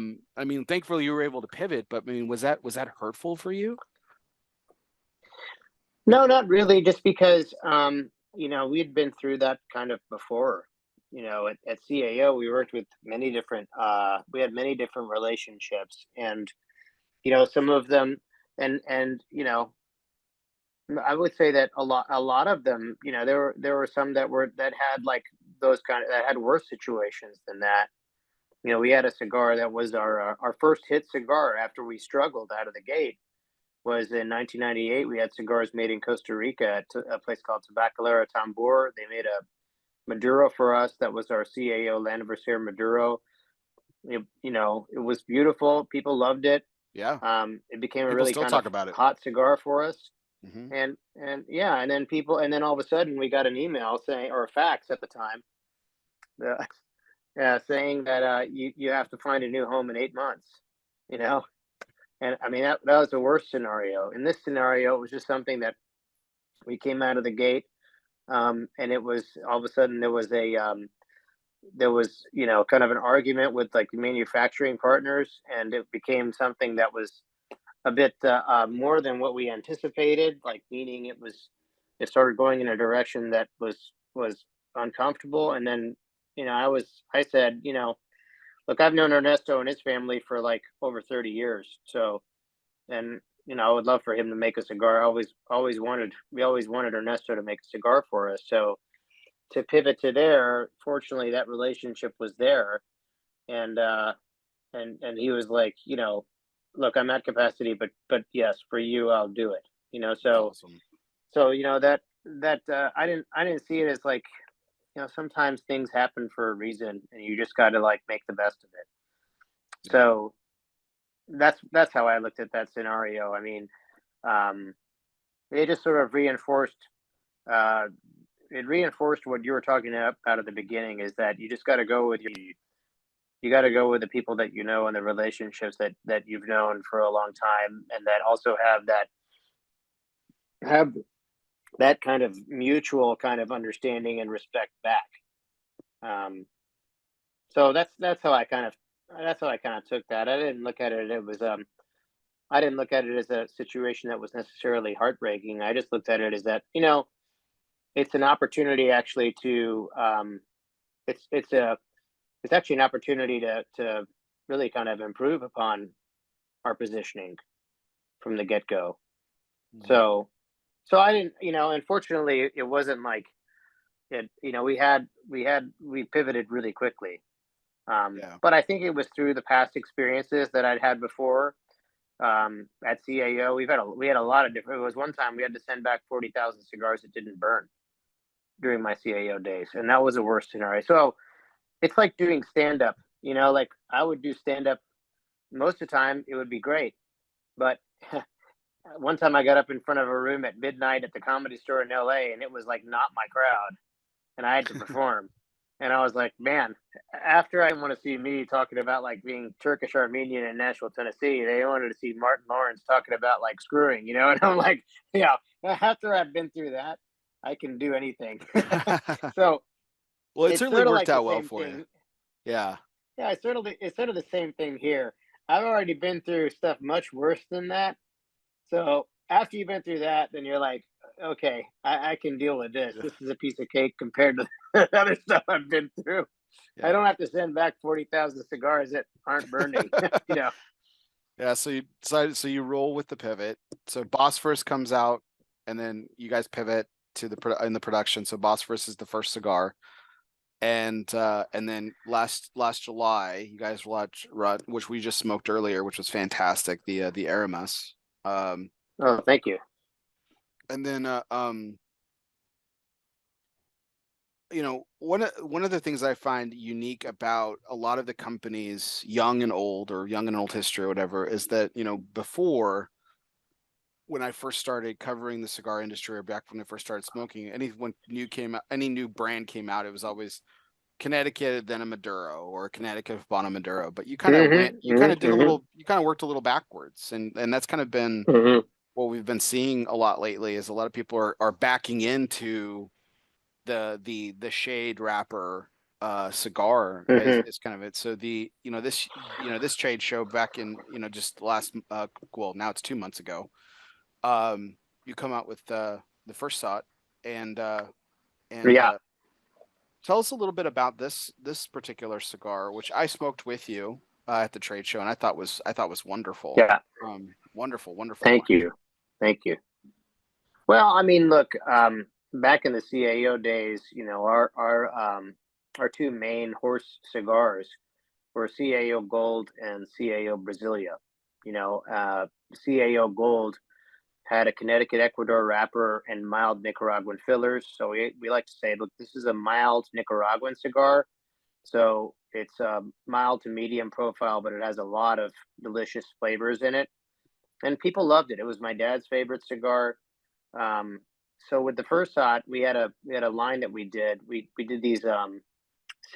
mean, thankfully you were able to pivot, but I mean, was that hurtful for you? No, not really. Just because, you know, we had been through that kind of before. You know, at CAO, we worked with many different. We had many different relationships, and you know, some of them, and you know, I would say that a lot of them, there were some that had like those kind of that had worse situations than that. We had a cigar that was our first hit cigar after we struggled out of the gate was in 1998. We had cigars made in Costa Rica at a place called Tabacalera Tambor. They made a Maduro for us. That was our CAO Landiversary Maduro. It was beautiful. People loved it. Yeah. It became a People really still kind talk of about it. hot cigar for us. Hmm. And yeah, and then all of a sudden we got an email saying, or a fax at the time, uh, saying that you have to find a new home in 8 months. You know, and I mean that was the worst scenario. In this scenario, it was just something that we came out of the gate, and it was all of a sudden there was kind of an argument with like the manufacturing partners, and it became something that was a bit more than what we anticipated. Like meaning it started going in a direction that was uncomfortable, and then I said, look, I've known Ernesto and his family for like over 30 years, so and I would love for him to make a cigar. We always wanted Ernesto to make a cigar for us, so to pivot to there, fortunately that relationship was there, and and he was like, look, I'm at capacity, but yes, for you I'll do it. That's So awesome. that I didn't see it as like, sometimes things happen for a reason and you just got to like make the best of it. Yeah. So that's how I looked at that scenario. I mean, um it just sort of uh reinforced what you were talking about at the beginning, is that you just got to go with you got to go with the people that and the relationships that you've known for a long time, and that also have that kind of mutual kind of understanding and respect back. Um, so that's how I kind of took that. I didn't look at it. I didn't look at it as a situation that was necessarily heartbreaking. I just looked at it as that it's an opportunity actually to it's it's a it's actually an opportunity to really kind of improve upon our positioning from the get go. Mhm. So I didn't, unfortunately, it wasn't like it. We pivoted really quickly. Yeah. But I think it was through the past experiences that I'd had before. At CAO, we had a lot of different. It was one time we had to send back 40,000 cigars that didn't burn during my CAO days, and that was the worst scenario. So it's like doing stand up. Like I would do stand up most of the time. It would be great, but one time I got up in front of a room at midnight at the Comedy Store in LA, and it was like not my crowd, and I had to perform. And I was like, man, after I want to see me talking about like being Turkish Armenian in Nashville, Tennessee, they wanted to see Martin Lawrence talking about like screwing, and I'm like, yeah, after I've been through that, I can do anything. So Well, it it's certainly sort of worked like the out well same for you. thing. Yeah. Yeah, it's sort of the same thing here. I've already been through stuff much worse than that. So after you've been through that, then you're like, okay, I can deal with this. Yeah. This is a piece of cake compared to the other stuff I've been through. I Yeah. don't have to send back 40,000 cigars that aren't burning. you know. Yeah. So you decided, so you roll with the pivot. So Bosphorus comes out, and then you guys pivot to in the production. So Bosphorus is the first cigar. And then last July, you guys watched which we just smoked earlier, which was fantastic. The Aramis. Um, Oh, thank you. and then one of the things I find unique about a lot of the companies, young and old, or young and old history, or whatever, is that before, when I first started covering the cigar industry, or back when I first started smoking, any new brand came out, it was always Connecticut, then a Maduro, or Connecticut upon a Maduro. But Mm-hmm, you kind of mm-hmm, did a mm-hmm, little, you kind of worked a little backwards, and that's kind of been mm-hmm, what we've been seeing a lot lately. Is a lot of people are backing into the shade wrapper cigar mm-hmm. is kind of it. So this trade show back in just last well, now it's 2 months ago. You come out with the first shot, and and Yeah, tell us a little bit about this particular cigar, which I smoked with you at the trade show, and I thought was wonderful. yeah. Wonderful, wonderful. Thank you, thank you. Well, I mean, look, back in the CAO days, our two main horse cigars were CAO Gold and CAO Brasilia. CAO Gold had a Connecticut Ecuador wrapper and mild Nicaraguan fillers. So we like to say, look, this is a mild Nicaraguan cigar. So it's mild to medium profile, but it has a lot of delicious flavors in it. And people loved it. It was my dad's favorite cigar. Um, so with the first shot, we had a line that we did. We did these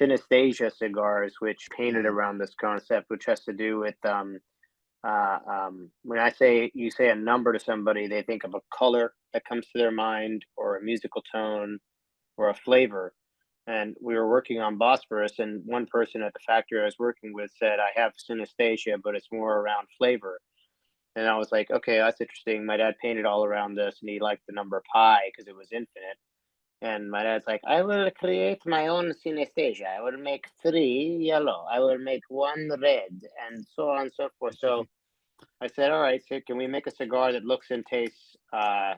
synesthesia cigars, which painted Mm. around this concept, which has to do with when I say you say a number to somebody, they think of a color that comes to their mind, or a musical tone, or a flavor. And we were working on Bosphorus, and one person at the factory I was working with said, "I have synesthesia, but it's more around flavor." And I was like, "Okay, that's interesting." My dad painted all around this, and he liked the number pi because it was infinite. And my dad's like, "I will create my own synesthesia. I will make three yellow. I will make one red, and so on and so forth." So I said, "All right, so can we make a cigar that looks and tastes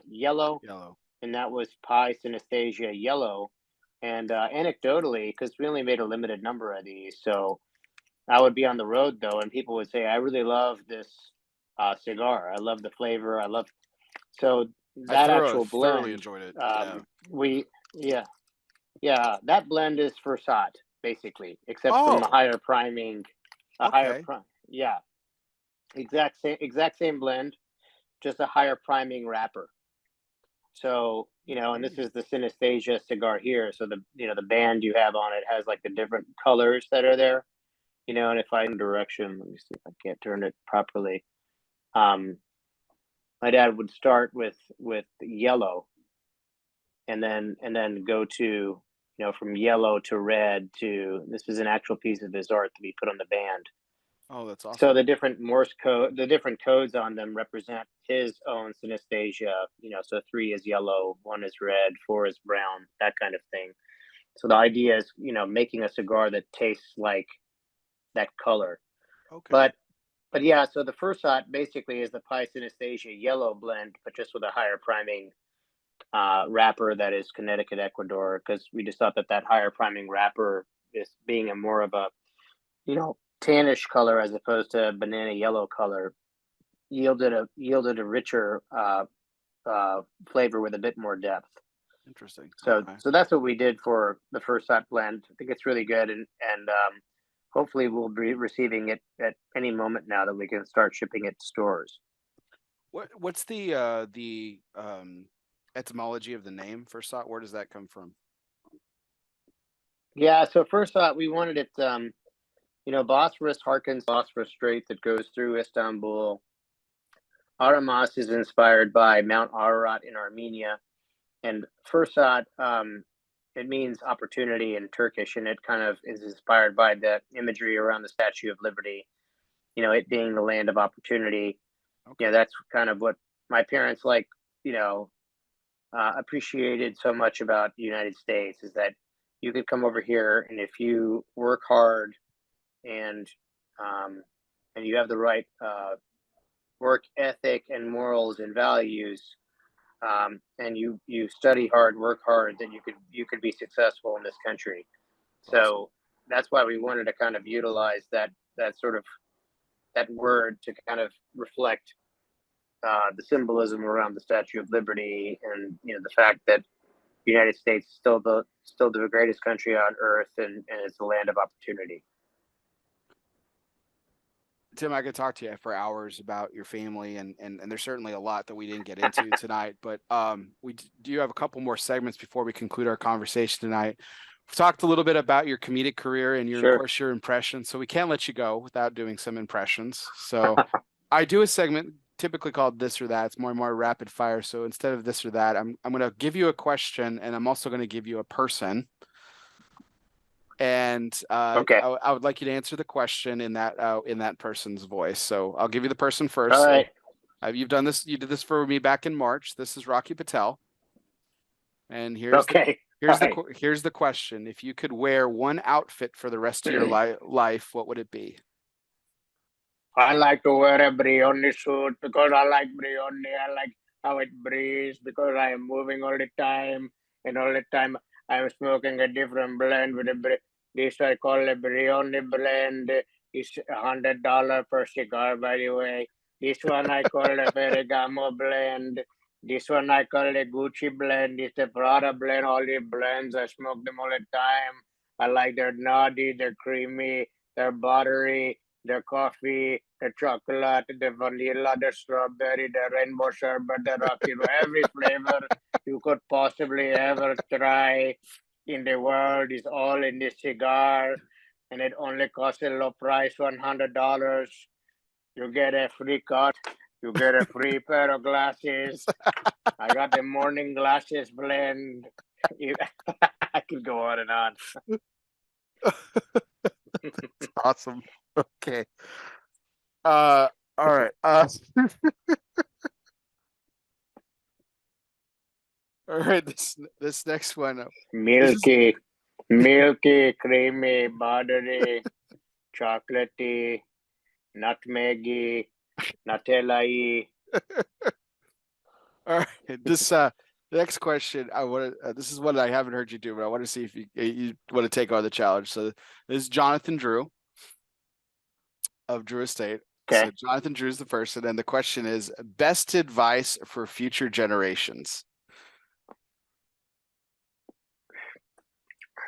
yellow?" Yellow. And that was Pi Synesthesia Yellow. And anecdotally, because we only made a limited number of these, so I would be on the road though, and people would say, "I really love this cigar. I love the flavor. I love." So I that actual thoroughly blend, enjoyed it. Yeah. we yeah yeah that blend is Versat basically, except from a Oh, higher priming, a higher okay. prime. Yeah, exact same blend, just a higher priming wrapper. So, and this Mm. is the synesthesia cigar here. So the band you have on it has like the different colors that are there, and if I direction, let me see if I can't turn it properly. Um, my dad would start with yellow, and then go to, from yellow to red to, this is an actual piece of his art that we put on the band. Oh, that's So awesome. the different Morse code, the different codes on them represent his own synesthesia. So 3 is yellow, 1 is red, 4 is brown, that kind of thing. So the idea is, making a cigar that tastes like that color. Okay. But yeah, so the first shot basically is the Pi Synesthesia yellow blend, but just with a higher priming wrapper that is Connecticut Ecuador, because we just thought that that higher priming wrapper is being a more of a, tannish color as opposed to banana yellow color, yielded a richer flavor with a bit more depth. Interesting. So Okay. so that's what we did for the first shot blend. I think it's really good, and hopefully we'll be receiving it at any moment now that we can start shipping it to stores. What's the etymology of the name for SOT? Where does that come from? Yeah. So first shot, we wanted it. Bosphorus harkens Bosphorus Strait that goes through Istanbul. Aramas is inspired by Mount Ararat in Armenia, and Fursat, it means opportunity in Turkish, and it kind of is inspired by the imagery around the Statue of Liberty. It being the land of opportunity. Okay. That's kind of what my parents you know, appreciated so much about the United States, is that you could come over here, and if you work hard, and um, and you have the right work ethic and morals and values, and you study hard, work hard, then you could be successful in this country. Awesome. So that's why we wanted to kind of utilize that sort of that word to kind of reflect the symbolism around the Statue of Liberty, and the fact that the United States is still the greatest country on earth, and it's the land of opportunity. Tim, I could talk to you for hours about your family, and there's certainly a lot that we didn't get into tonight. But we do have a couple more segments before we conclude our conversation tonight. We've talked a little bit about your comedic career and of Sure. course, your impressions. So we can't let you go without doing some impressions. So I do a segment typically called this or that. It's more and more rapid fire. So instead of this or that, I'm going to give you a question, and I'm also going to give you a person. And Okay. I would like you to answer the question in that person's voice. So I'll give you the person All first. right. You've done this. You did this for me back in March. This is Rocky Patel. And Okay. All right. here's the question. If you could wear one outfit for the rest of your life, what would it be? I like to wear a biryani suit because I like biryani. I like how it breathes because I am moving all the time, and all the time I'm smoking a different blend with this I call a Brioni blend. It's $100 per cigar, by the way. This one I call a Ferragamo blend. This one I call a Gucci blend. It's a Prada blend. All the blends, I smoke them all the time. I like their nutty, they're creamy, they're buttery, the coffee, the chocolate, the vanilla, the strawberry, the rainbow sherbet, the rocky, every flavor you could possibly ever try in the world is all in this cigar, and it only costs a low price, $100. You get a free cut, you get a free pair of glasses. I got the morning glasses blend. I could go on and on. Awesome. Okay. All right. All right. This next one. Milky, milky, creamy, buttery, chocolatey, nutmeggy, Nutella-y. All right. The next question I want to. This is what I haven't heard you do, but I want to see if you want to take on the challenge. So this is Jonathan Drew of Drew Estate. Okay. So Jonathan Drew is the person, and the question is best advice for future generations.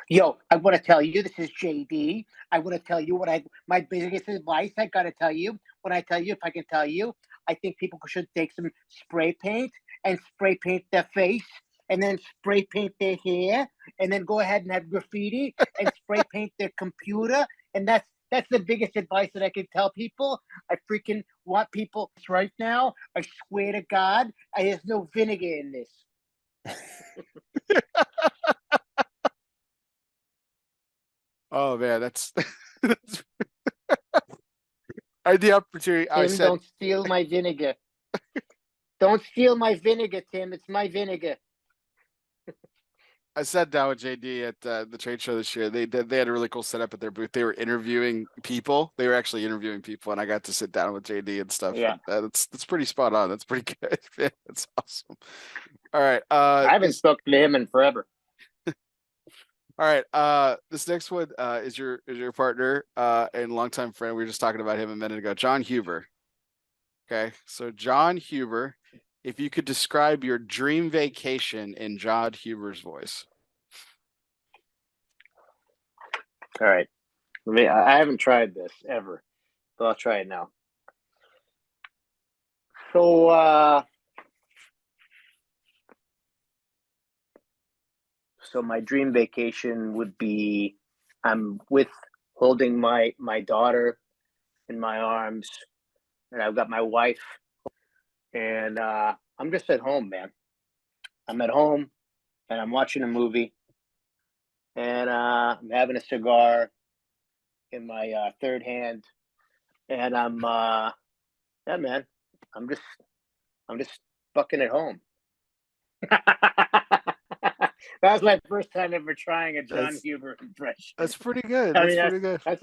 Yo, I want to tell you, this is JD. I want to tell you my biggest advice. I got to tell you, when I tell you, if I can tell you, I think people should take some spray paint and spray paint their face, and then spray paint their hair, and then go ahead and have graffiti and spray paint their computer. And that's the biggest advice that I can tell people. I freaking want people right now. I swear to God, there's no vinegar in this. Oh man, that's I had the opportunity. Tim, don't steal my vinegar. Don't steal my vinegar, Tim. It's my vinegar. I sat down with JD at the trade show this year. They had a really cool setup at their booth. They were interviewing people. They were actually interviewing people, and I got to sit down with JD and stuff. Yeah, that's pretty spot on. That's pretty good. Man, that's awesome. All right. I haven't spoken to him in forever. All right. This next one is your partner and longtime friend. We were just talking about him a minute ago, John Huber. Okay, so John Huber, if you could describe your dream vacation in John Huber's voice. All right. I haven't tried this ever, but I'll try it now. So my dream vacation would be I'm holding my daughter in my arms, and I've got my wife, and I'm just at home, man. I'm at home, and I'm watching a movie, and I'm having a cigar in my third hand, and I'm yeah, man. I'm just fucking at home. That was my first time ever trying a John Huber impression. That's pretty good. That's pretty good. That's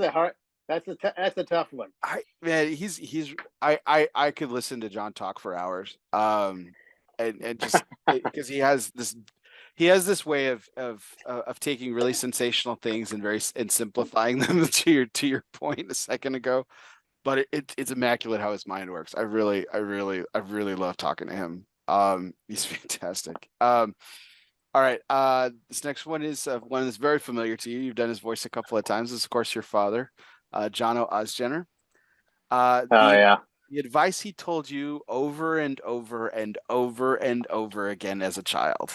a tough one. I could listen to John talk for hours. And just because he has this way of taking really sensational things and simplifying them to your point a second ago. But it's immaculate how his mind works. I really love talking to him. He's fantastic. All right. This next one is one that's very familiar to you. You've done his voice a couple of times. This is, of course, your father, Jono Ozgener. The advice he told you over and over and over and over again as a child.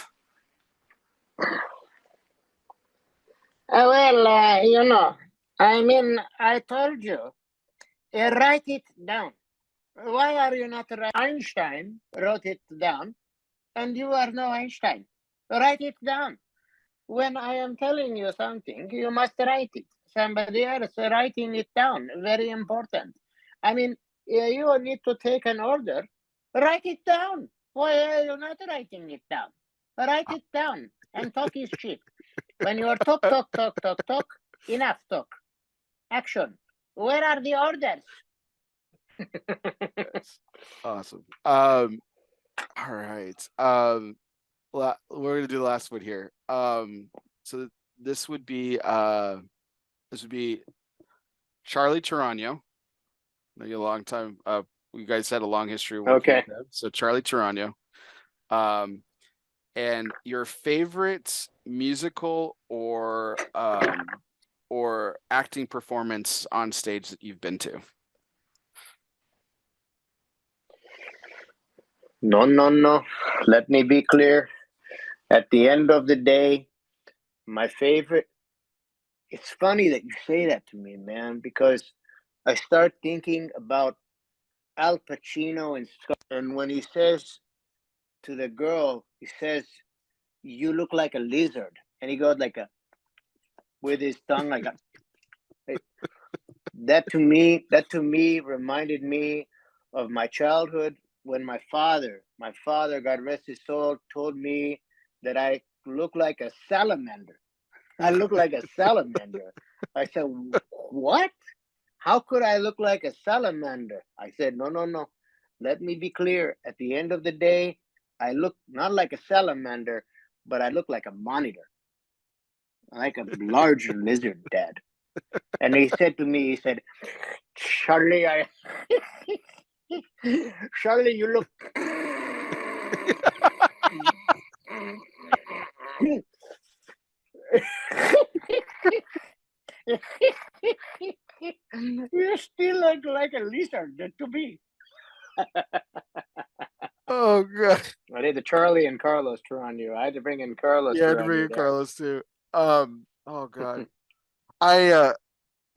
Well, I told you, write it down. Why are you not writing? Einstein wrote it down, and you are no Einstein. Write it down. When I am telling you something, you must write it. Somebody else writing it down. Very important. I mean, you need to take an order. Write it down. Why are you not writing it down? Write it down. And talk is cheap. When you are talk, enough talk. Action. Where are the orders? That's awesome. All right. We're gonna do the last one here. So this would be Charlie Tarano. I know you a long time. You guys had a long history of working Okay. with him. So Charlie Tarano. Um, and your favorite musical or acting performance on stage that you've been to. No, no, no. Let me be clear. At the end of the day, my favorite. It's funny that you say that to me, man, because I start thinking about Al Pacino and when he says to the girl, he says, "You look like a lizard," and he goes like a with his tongue like a. That to me reminded me of my childhood when my father, God rest his soul, told me that I look like a salamander. I look like a salamander. I said, "What? How could I look like a salamander?" I said, "No, no, no. Let me be clear. At the end of the day, I look not like a salamander, but I look like a monitor, like a large lizard, Dad." And he said to me, he said, "Charlie, Charlie, you look." You still look like a lizard to me. Oh god. I did the Charlie and Carlos Tarano. I had to bring in Carlos Yeah, I had to bring Tarano in there. Carlos too. Oh god. I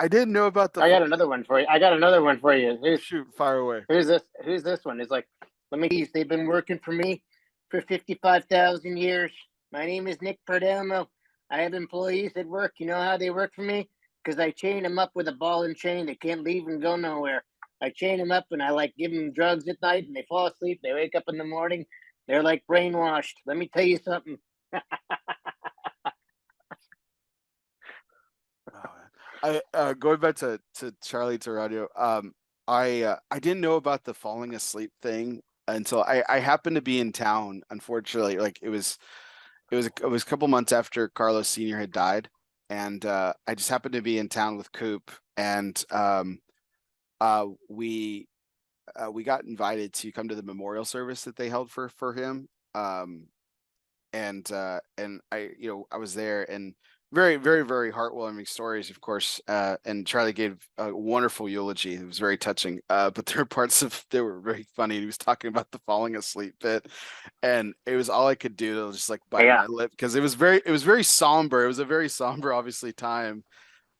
didn't know about the I got another one for you. I got another one for you. shoot fire away. Here's this. Here's this one. It's like, let me guess. They've been working for me for 55,000 years. My name is Nick Perdomo. I have employees that work. You know how they work for me? Because I chain them up with a ball and chain. They can't leave and go nowhere. I chain them up and I like give them drugs at night and they fall asleep. They wake up in the morning. They're like brainwashed. Let me tell you something. Oh, I going back to Charlie Tarano. I didn't know about the falling asleep thing until I happened to be in town. Unfortunately, like it was a couple months after Carlos Senior had died, and I just happened to be in town with Coop, and uh, we we got invited to come to the memorial service that they held for him. And I was there, and very very very heartwarming stories, of course. And Charlie gave a wonderful eulogy. It was very touching. But there were parts of they were very funny. He was talking about the falling asleep bit, and it was all I could do to just like bite Yeah. my lip because it was very somber. It was a very somber, obviously, time.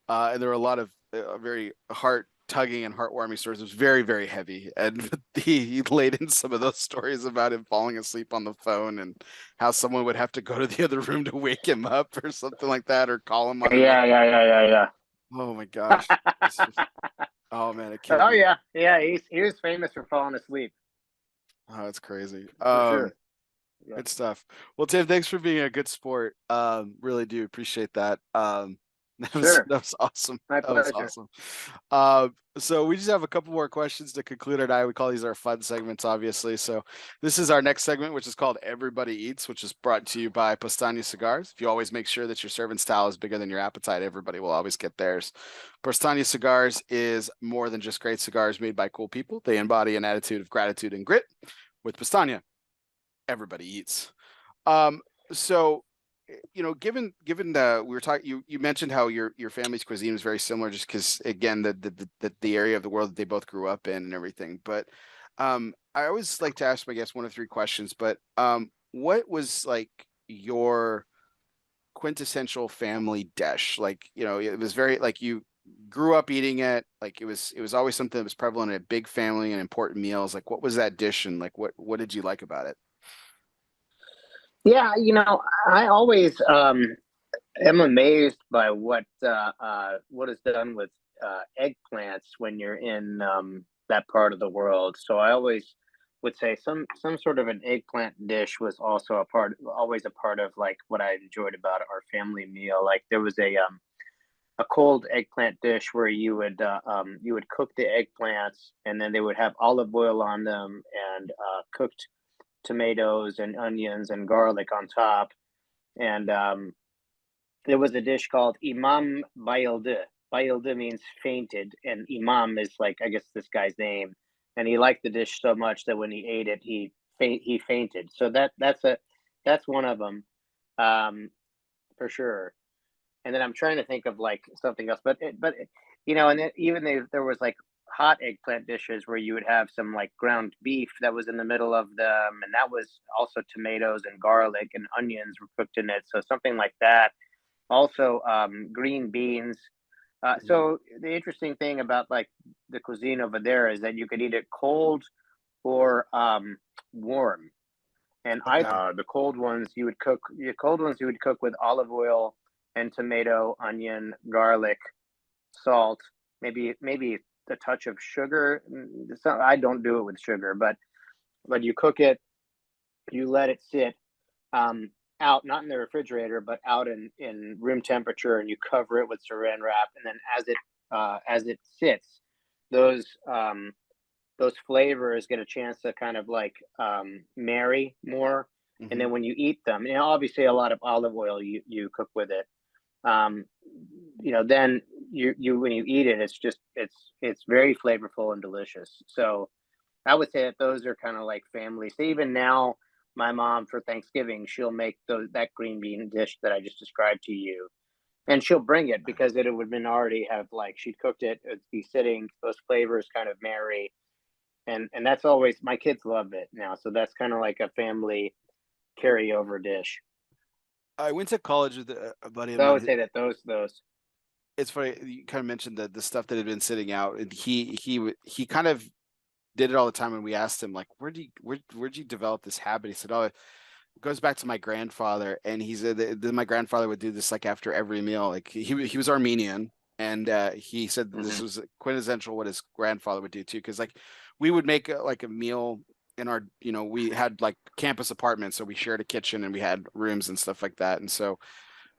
And there were a lot of very heart tugging and heartwarming stories. It was very, very heavy. And he laid in some of those stories about him falling asleep on the phone and how someone would have to go to the other room to wake him up or something like that, or call him on an Yeah. Yeah. Yeah. Yeah. oh my Yeah. gosh. Oh man, it killed Oh me. yeah. Yeah. He was famous for falling asleep Oh, it's crazy. for sure. Yeah. Good stuff. Well, Tim, thanks for being a good sport. Really do appreciate that. That was Sure. that was awesome. My That was pleasure. awesome. So we just have a couple more questions to conclude our night. We call these our fun segments, obviously. So this is our next segment, which is called Everybody Eats, which is brought to you by Postania Cigars. If you always make sure that your serving style is bigger than your appetite, everybody will always get theirs. Postania Cigars is more than just great cigars made by cool people. They embody an attitude of gratitude and grit. With Postania, everybody eats. Um, so given the we were talking, you mentioned how your family's cuisine was very similar, just because again the area of the world that they both grew up in and everything. But I always like to ask my guests one of three questions. But what was like your quintessential family dish? Like it was very like you grew up eating it. Like it was always something that was prevalent in a big family and important meals. Like what was that dish and like what did you like about it? Yeah, I always am amazed by what is done with eggplants when you're in that part of the world. So I always would say some sort of an eggplant dish was also always a part of like what I enjoyed about our family meal. Like there was a cold eggplant dish where you would cook the eggplants and then they would have olive oil on them and cooked tomatoes and onions and garlic on top. And there was a dish called Imam Bayıldı. Bayıldı means fainted, and Imam is like, I guess, this guy's name. And he liked the dish so much that when he ate it, he fainted. So that's one of them, for sure. And then I'm trying to think of like something else, but and then even there was like hot eggplant dishes where you would have some like ground beef that was in the middle of them, and that was also tomatoes and garlic and onions were cooked in it. So something like that. Also, green beans. So the interesting thing about like the cuisine over there is that you could eat it cold or warm. And the cold ones you would cook. The cold ones you would cook with olive oil and tomato, onion, garlic, salt, maybe a touch of sugar. I don't do it with sugar, but you cook it, you let it sit out, not in the refrigerator, but out in room temperature, and you cover it with saran wrap, and then as it sits, those flavors get a chance to kind of like marry more. And then when you eat them, obviously a lot of olive oil you cook with it. Then you when you eat it, it's very flavorful and delicious. So I would say that those are kind of like family. So even now, my mom for Thanksgiving, she'll make that green bean dish that I just described to you, and she'll bring it because it would have been already have like she'd cooked it. It'd be sitting. Those flavors kind of marry, and that's always my kids love it now. So that's kind of like a family carryover dish. I went to college with a buddy of So I mine. would say that those. It's funny you kind of mentioned the stuff that had been sitting out, and he kind of did it all the time. And we asked him like, where'd you develop this habit? He said, oh, it goes back to my grandfather. And he said that my grandfather would do this like after every meal. Like he was Armenian, and he said this was quintessential what his grandfather would do too. Because like we would make like a meal in our, we had like campus apartments, so we shared a kitchen and we had rooms and stuff like that. And so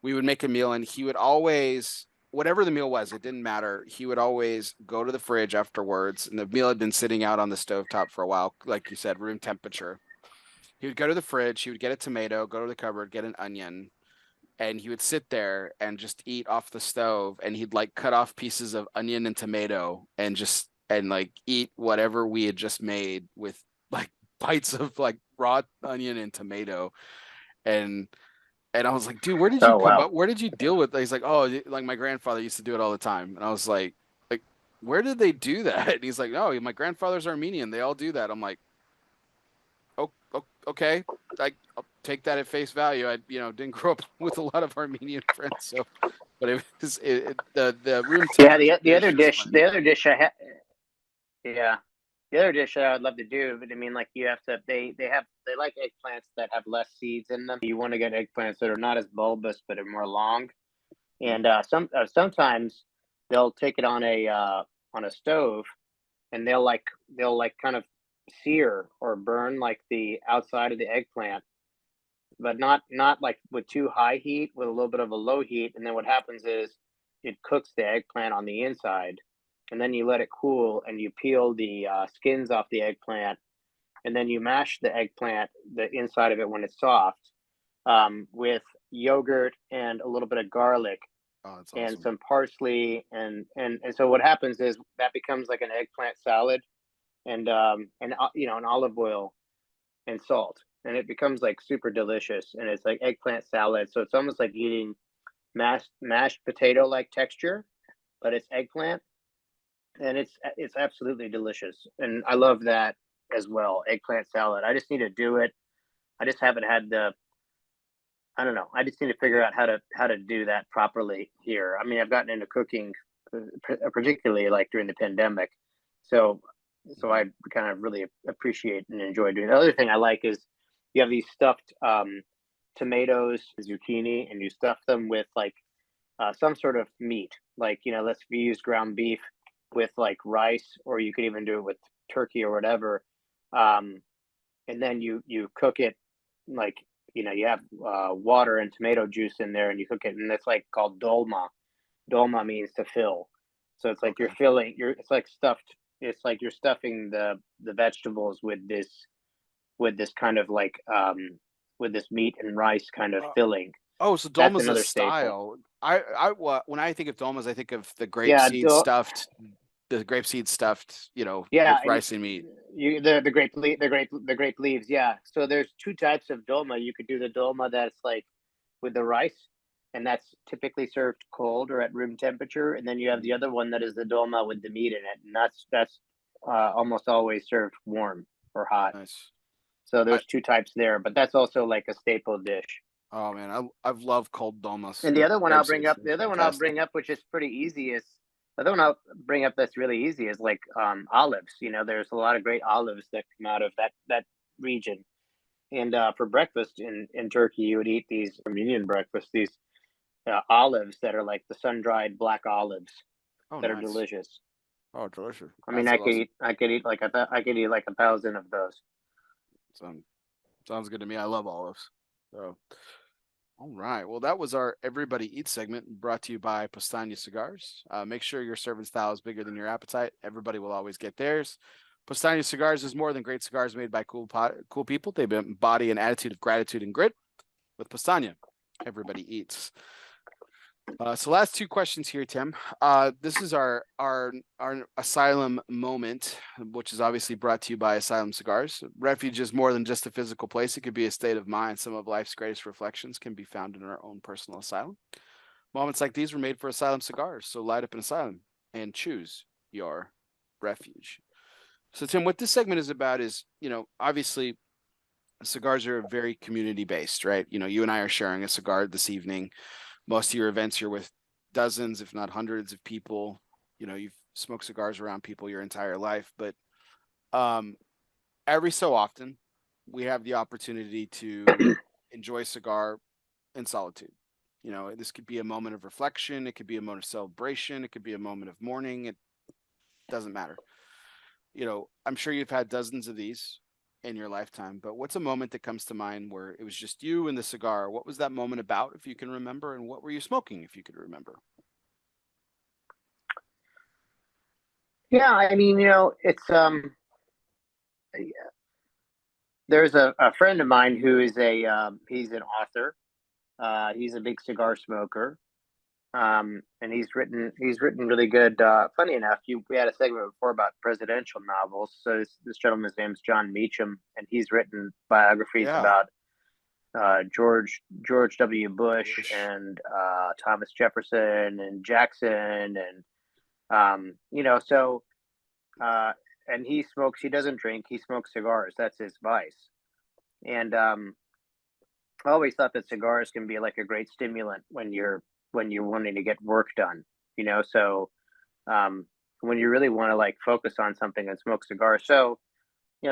we would make a meal, and he would always, whatever the meal was, it didn't matter. He would always go to the fridge afterwards, and the meal had been sitting out on the stovetop for a while, like you said, room temperature. He would go to the fridge, he would get a tomato, go to the cupboard, get an onion, and he would sit there and just eat off the stove, and he'd like cut off pieces of onion and tomato and like eat whatever we had just made with like bites of like raw onion and tomato. And I was like, dude, where did you come up? Where did you deal with that? He's like, oh, like my grandfather used to do it all the time. And I was like, where did they do that? And he's like, no, my grandfather's Armenian. They all do that. I'm like, oh, okay. I'll take that at face value. I, didn't grow up with a lot of Armenian friends. So, but it was the room. Yeah. The other dish that I would love to do, but I mean, like you have to, they like eggplants that have less seeds in them. You want to get eggplants that are not as bulbous, but are more long. And sometimes they'll take it on a stove, and they'll kind of sear or burn like the outside of the eggplant, but not like with too high heat, with a little bit of a low heat. And then what happens is it cooks the eggplant on the inside. And then you let it cool, and you peel the skins off the eggplant, and then you mash the eggplant, the inside of it when it's soft, with yogurt and a little bit of garlic, and some parsley, and so what happens is that becomes like an eggplant salad, and an olive oil and salt, and it becomes like super delicious, and it's like eggplant salad. So it's almost like eating mashed potato like texture, but it's eggplant. And it's absolutely delicious, and I love that as well. Eggplant salad. I just need to do it. I just haven't had I don't know. I just need to figure out how to do that properly here. I mean, I've gotten into cooking, particularly like during the pandemic, so I kind of really appreciate and enjoy doing it. The other thing I like is you have these stuffed tomatoes, zucchini, and you stuff them with like some sort of meat. Like, let's use ground beef with like rice, or you could even do it with turkey or whatever, and then you cook it like, you have water and tomato juice in there, and you cook it, and it's like called dolma. Dolma means to fill, so it's like you're filling, it's like stuffed, it's like you're stuffing the vegetables with with this kind of like with this meat and rice kind of Uh, filling. oh, so That's dolma's a another staple. style. When I think of dolmas, I think of the Yeah, grape seed stuffed, yeah, with and rice and meat. the grape leaves. Yeah. So there's two types of dolma. You could do the dolma that's like with the rice, and that's typically served cold or at room temperature. And then you have the other one that is the dolma with the meat in it, and that's almost always served warm or hot. Nice. So I there's two types there, but that's also like a staple dish. Oh man, I've loved cold dolmas And the with other one I'll grape bring seeds. up, It's fantastic. which is pretty easy, is the other one I'll bring up that's really easy is like olives. There's a lot of great olives that come out of that region. And for breakfast in Turkey, you would eat these Armenian breakfast, these olives that are like the sun-dried black olives Oh, that are nice. delicious. Oh, delicious. I That mean, sounds awesome. I could eat like I could eat like 1,000 of those. Sound, Sounds good to me. I love olives. So, all right. Well, that was our Everybody Eats segment brought to you by Pastania Cigars. Make sure your serving style is bigger than your appetite. Everybody will always get theirs. Pastania Cigars is more than great cigars made by cool people. They embody an attitude of gratitude and grit. With Pastania, everybody eats. So last two questions here, Tim. This is our asylum moment, which is obviously brought to you by Asylum Cigars. Refuge is more than just a physical place. It could be a state of mind. Some of life's greatest reflections can be found in our own personal asylum. Moments like these were made for Asylum Cigars. So light up an asylum and choose your refuge. So Tim, what this segment is about is, obviously cigars are very community based, right? You and I are sharing a cigar this evening. Most of your events, you're with dozens, if not hundreds of people. You've smoked cigars around people your entire life, but um, every so often we have the opportunity to enjoy a cigar in solitude. This could be a moment of reflection. It could be a moment of celebration. It could be a moment of mourning. It doesn't matter. I'm sure you've had dozens of these in your lifetime, but what's a moment that comes to mind where it was just you and the cigar? What was that moment about, if you can remember, and what were you smoking, if you could remember? Yeah, I mean, it's there's a friend of mine who is he's an author. He's a big cigar smoker. And he's written really good. Funny enough, we had a segment before about presidential novels. So this gentleman's name is John Meacham, and he's written biographies Yeah, about George W. Bush Bush. and Thomas Jefferson and Jackson, and so and he smokes. He doesn't drink. He smokes cigars. That's his vice. And I always thought that cigars can be like a great stimulant when you're wanting to get work done. So um, when you really want to like focus on something and smoke cigars. So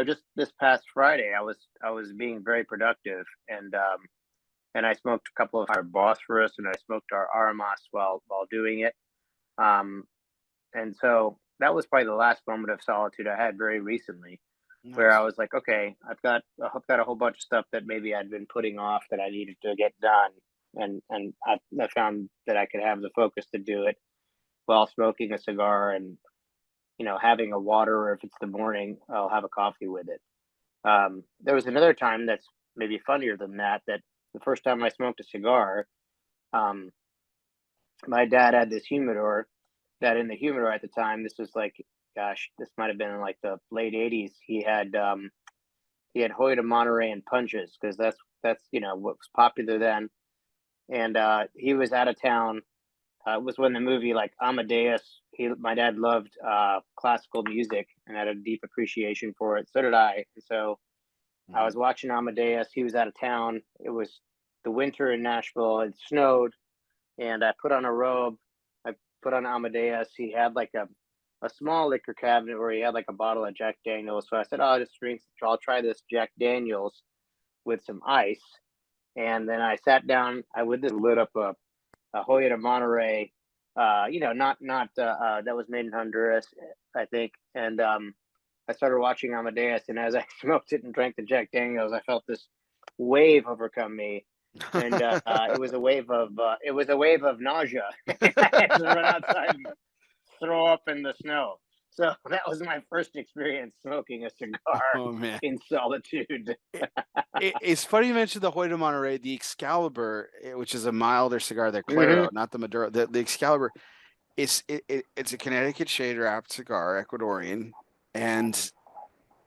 just this past Friday, I was being very productive, and I smoked a couple of our Bosphorus, and I smoked our Aramas while doing it. Um, and so that was probably the last moment of solitude I had very recently, where I Nice. was like, okay, I've got a whole bunch of stuff that maybe I'd been putting off that I needed to get done, and I found that I could have the focus to do it while smoking a cigar and having a water, or if it's the morning, I'll have a coffee with it. There was another time that's maybe funnier than that. That the first time I smoked a cigar, um, my dad had this humidor. That in the humidor at the time, this was like, gosh, this might have been in like the late '80s. He had Hoyt Monterey and punches, because that's what was popular then. And he was out of town. It was when the movie like Amadeus. My dad loved classical music and had a deep appreciation for it. So did I. And so I Mhm. was watching Amadeus. He was out of town. It was the winter in Nashville. It snowed, and I put on a robe. I put on Amadeus. He had like a small liquor cabinet where he had like a bottle of Jack Daniels. So I said, "Oh, I'll try this Jack Daniels with some ice." And then I sat down. I would just lit up a Hoyt of Monterey. Not that was made in Honduras, I think. And I started watching Amadeus, and as I smoked it and drank the Jack Daniels, I felt this wave overcome me, and it was a wave of nausea. I had to run outside and throw up in the snow. So that was my first experience smoking a cigar Oh man, in solitude. it's funny you mentioned the Hoy de Monterey, the Excalibur, which is a milder cigar, the Hmm. Claro, not the Maduro. The Excalibur, it's a Connecticut shade wrapped cigar, Ecuadorian, and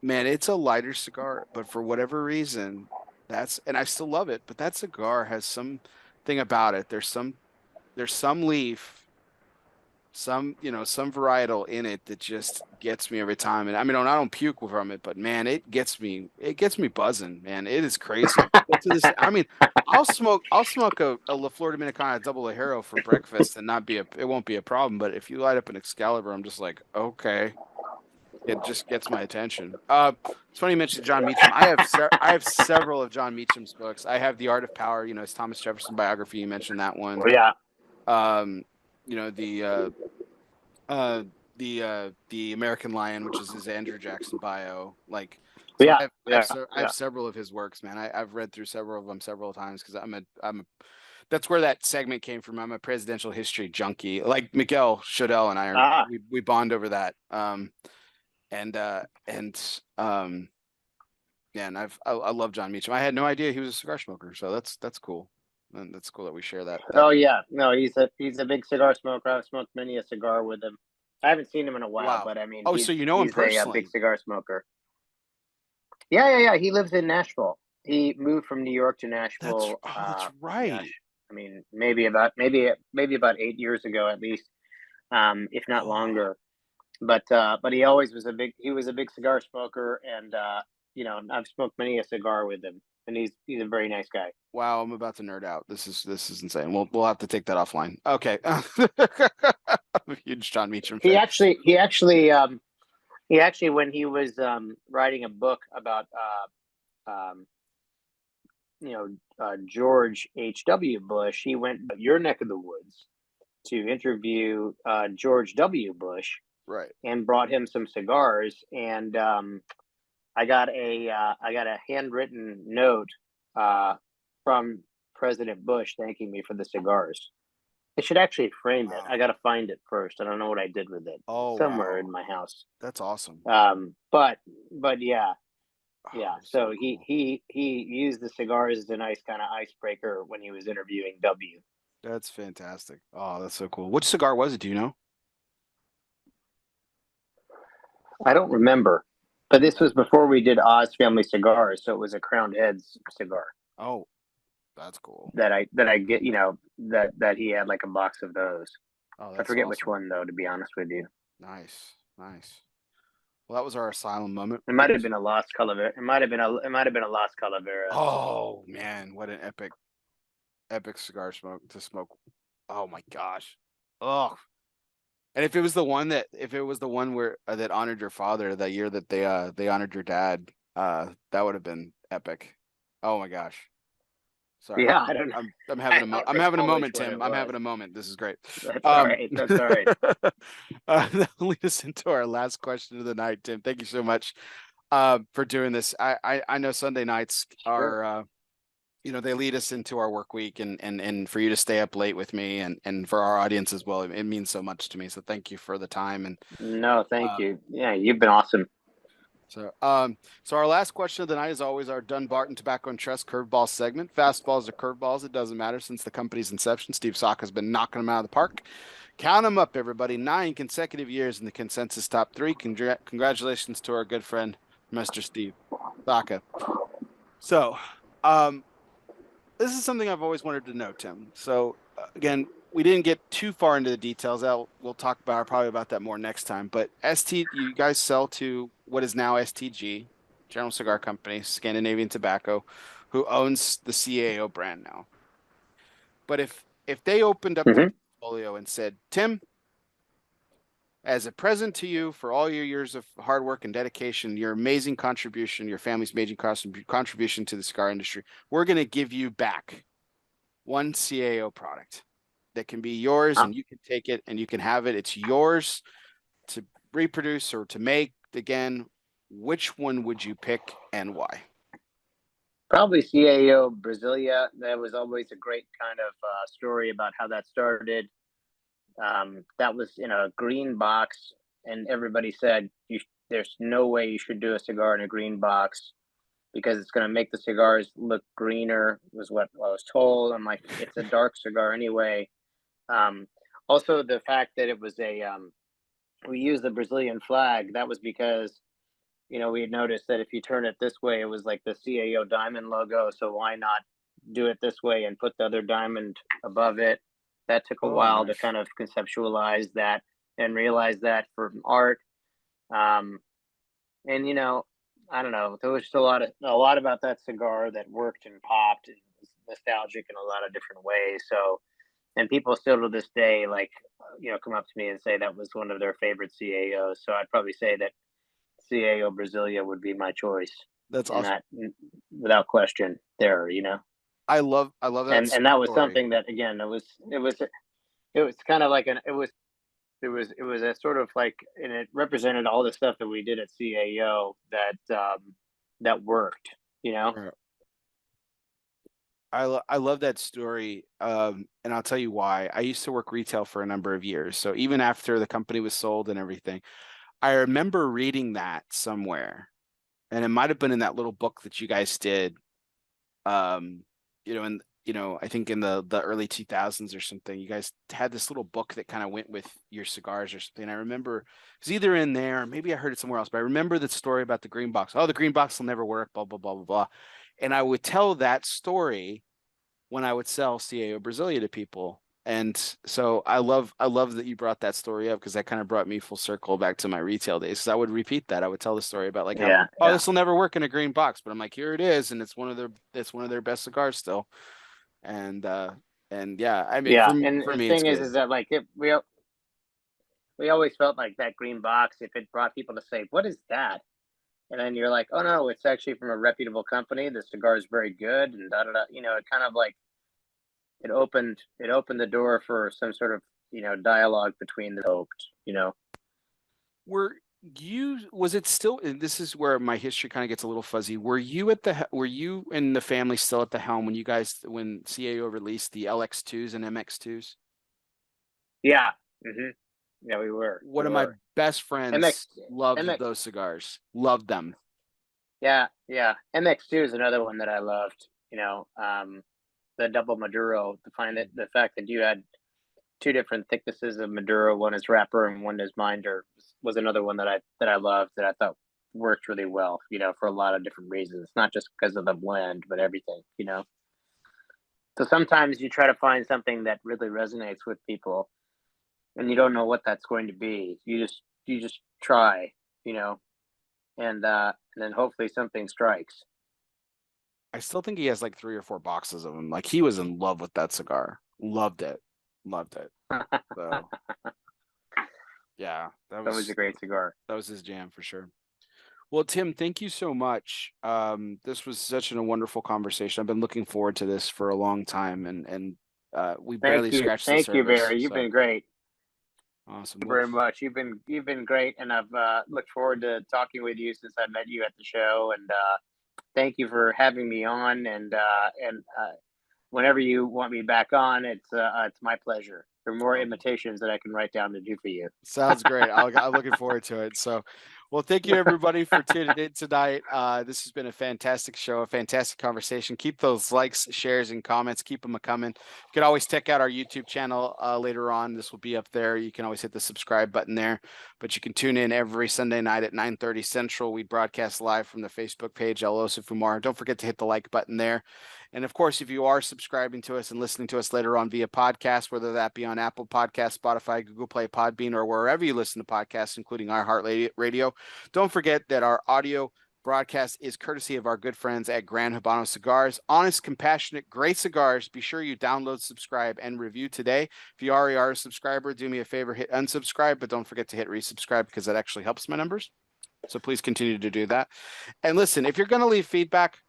man, it's a lighter cigar, but for whatever reason, and I still love it, but that cigar has some thing about it. There's some leaf, some varietal in it that just gets me every time. And I mean, I don't puke from it, but man, it gets me buzzing, man. It is crazy. But to this, I mean, I'll smoke a La Flor Dominicana double Ajero for breakfast and it won't be a problem. But if you light up an Excalibur, I'm just like, okay, it just gets my attention. It's funny you mentioned John Meacham. I have several of John Meacham's books. I have The Art of Power, his Thomas Jefferson biography. You mentioned that one. Oh, yeah. Um, you know, the American Lion, which is his Andrew Jackson bio. Like, so Yeah. I have several of his works, man. I've read through several of them several times because that's where that segment came from. I'm a presidential history junkie. Like Miguel Chodell and I Ah, we bond over that. And yeah, and I love John Meacham. I had no idea he was a cigar smoker, so that's cool. And that's cool that we share that. oh yeah. No, he's a big cigar smoker. I've smoked many a cigar with him. I haven't seen him in a while, Wow. but I mean, Oh, so you know him he's a big personally? cigar smoker. Yeah. He lives in Nashville. He moved from New York to Nashville. That's Gosh, right. I mean, maybe about 8 years ago at least, if not Oh, longer. But he always was he was a big cigar smoker, and I've smoked many a cigar with him, and he's a very nice guy. wow, I'm about to nerd out. This is insane. We'll have to take that offline. Okay. I'm a huge John Meacham He fan. actually he actually um he actually when he was writing a book about George H.W. Bush, he went to your neck of the woods to interview George W. Bush Right. and brought him some cigars. And I got a handwritten note from President Bush thanking me for the cigars. I should actually frame it. I Wow. got to find it first. I don't know what I did with it. Oh It's somewhere wow. in my house. That's awesome. But yeah, Oh, yeah. that's so So he cool. he he used the cigars as a nice kind of icebreaker when he was interviewing W. That's fantastic. Oh, that's so cool. Which cigar was it? Do you know? I don't remember, but this was before we did Oz Family Cigars, so it was a Crowned Heads cigar Oh, that's cool. that I get. That he had like a box of those. Oh, I that's forget which awesome. one though, to be honest with you. Nice. Nice. Well, that was our asylum moment. It might have been a Lost Calavera. It might have been a Lost Calavera. Oh man, what an epic cigar to smoke. Oh my gosh. Oh. And if it was the one where that honored your father that year that they honored your dad, that would have been epic. Oh my gosh. Sorry. Yeah, I don't know. I'm I having don't I'm having a recall which moment, one Tim. it I'm was. having a moment. This is great. That's all Um right. That's all right. that'll lead us into our last question of the night, Tim. Thank you so much for doing this. I know Sunday nights Sure. are they lead us into our work week and for you to stay up late with me and for our audience as well. It means so much to me. So thank you for the time and No, thank uh, you. Yeah, you've been awesome. so our last question of the night is always our Dunbarton Tobacco and Trust curveball segment. Fastballs or curveballs, it doesn't matter. Since the company's inception, Steve Saka has been knocking them out of the park. Count them up, everybody. 9 consecutive years in the consensus top 3. Congratulations to our good friend, Mr. Steve Saka. So, um, this is something I've always wanted to know, Tim. So, again, we didn't get too far into the details. We'll talk probably about that more next time. But you guys sell to what is now STG, General Cigar Company, Scandinavian Tobacco, who owns the CAO brand now. But if they opened up their Hmm. portfolio and said, Tim, as a present to you for all your years of hard work and dedication, your amazing contribution, your family's amazing contribution to the cigar industry, we're going to give you back one CAO product that can be yours and you can take it and you can have it. It's yours to reproduce or to make again. Which one would you pick and why? Probably CAO Brasilia. That was always a great kind of story about how that started. That was in a green box. and everybody said there's no way you should do a cigar in a green box because it's going to make the cigars look greener, was what I was told. I'm like, it's a dark cigar anyway. Also, the fact that it was we used the Brazilian flag, that was because, we had noticed that if you turn it this way, it was like the CAO diamond logo. So why not do it this way and put the other diamond above it? That took a while to kind of conceptualize that and realize that from art. And, I don't know, there was just a lot about that cigar that worked and popped and was nostalgic in a lot of different ways. So, and people still to this day, like, come up to me and say that was one of their favorite CAOs. So I'd probably say that CAO Brasilia would be my choice. That's awesome. Without question there, I love that. And that was something that, again, it was kind of like it was a sort of like, and it represented all the stuff that we did at CAO that worked, I love that story. And I'll tell you why. I used to work retail for a number of years. So even after the company was sold and everything, I remember reading that somewhere, and it might have been in that little book that you guys did. I think in the early 2000s or something, you guys had this little book that kind of went with your cigars or something. I remember it was either in there, maybe I heard it somewhere else, but I remember the story about the green box. Oh, the green box will never work, blah, blah, blah, blah, blah. And I would tell that story when I would sell CAO Brasilia to people. And so I love that you brought that story up, because that kind of brought me full circle back to my retail days. Because I would repeat that. I would tell the story about like how, this will never work in a green box, but I'm like, here it is, and it's one of their best cigars still. And yeah, I mean, for me, the thing is that like we always felt like that green box, if it brought people to say, what is that? And then you're like, oh no, it's actually from a reputable company. The cigar is very good, and da da da. It kind of like it opened the door for some sort of dialogue between the hoped. Was it still, and this is where my history kind of gets a little fuzzy. Were you and the family still at the helm when CAO released the LX2s and MX2s? Yeah. Mm-hmm. Yeah, we were. One of my best friends loved those cigars. Loved them. Yeah. MX2 is another one that I loved. The double Maduro. The fact that you had two different thicknesses of Maduro, one is wrapper and one is minder, was another one that I loved, that I thought worked really well. For a lot of different reasons, not just because of the blend, but everything. So sometimes you try to find something that really resonates with people, and you don't know what that's going to be. You just try, and then hopefully something strikes. I still think he has like 3 or 4 boxes of them. Like, he was in love with that cigar. Loved it. So, yeah, that was a great cigar. That was his jam for sure. Well, Tim, thank you so much. This was such a wonderful conversation. I've been looking forward to this for a long time, and we barely scratched the surface. Thank you, Barry. You've been great. Awesome. Thank you very much. You've been great, and I've looked forward to talking with you since I met you at the show. And thank you for having me on. And whenever you want me back on, it's my pleasure. There are more invitations that I can write down to do for you. Sounds great. I'm looking forward to it. So, well, thank you everybody for tuning in tonight. This has been a fantastic show, a fantastic conversation. Keep those likes, shares, and comments. Keep them coming. You can always check out our YouTube channel later on. This will be up there. You can always hit the subscribe button there. But you can tune in every Sunday night at 9:30 Central. We broadcast live from the Facebook page, ELOSOFUMAR. Don't forget to hit the like button there. And of course, if you are subscribing to us and listening to us later on via podcast, whether that be on Apple Podcasts, Spotify, Google Play, Podbean, or wherever you listen to podcasts, including iHeartRadio, don't forget that our audio broadcast is courtesy of our good friends at Gran Habano Cigars. Honest, compassionate, great cigars. Be sure you download, subscribe, and review today. If you already are a subscriber, do me a favor, hit unsubscribe, but don't forget to hit resubscribe, because that actually helps my numbers. So please continue to do that. And listen, if you're going to leave feedback,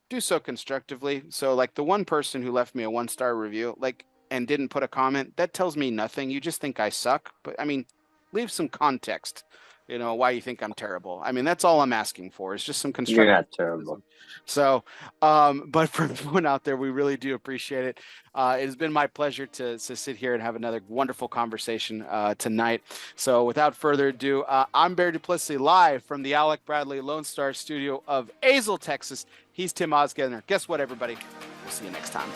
do so constructively. So like the one person who left me a 1-star review, and didn't put a comment, that tells me nothing. You just think I suck. But I mean, leave some context. why you think I'm terrible. I mean, that's all I'm asking for, is just some You're constructive not terrible. criticism. So, but for everyone out there, we really do appreciate it. It has been my pleasure to sit here and have another wonderful conversation tonight. So without further ado, I'm Barry Duplessis, live from the Alec Bradley Lone Star studio of Azle, Texas. He's Tim Ozgener. Guess what, everybody? We'll see you next time.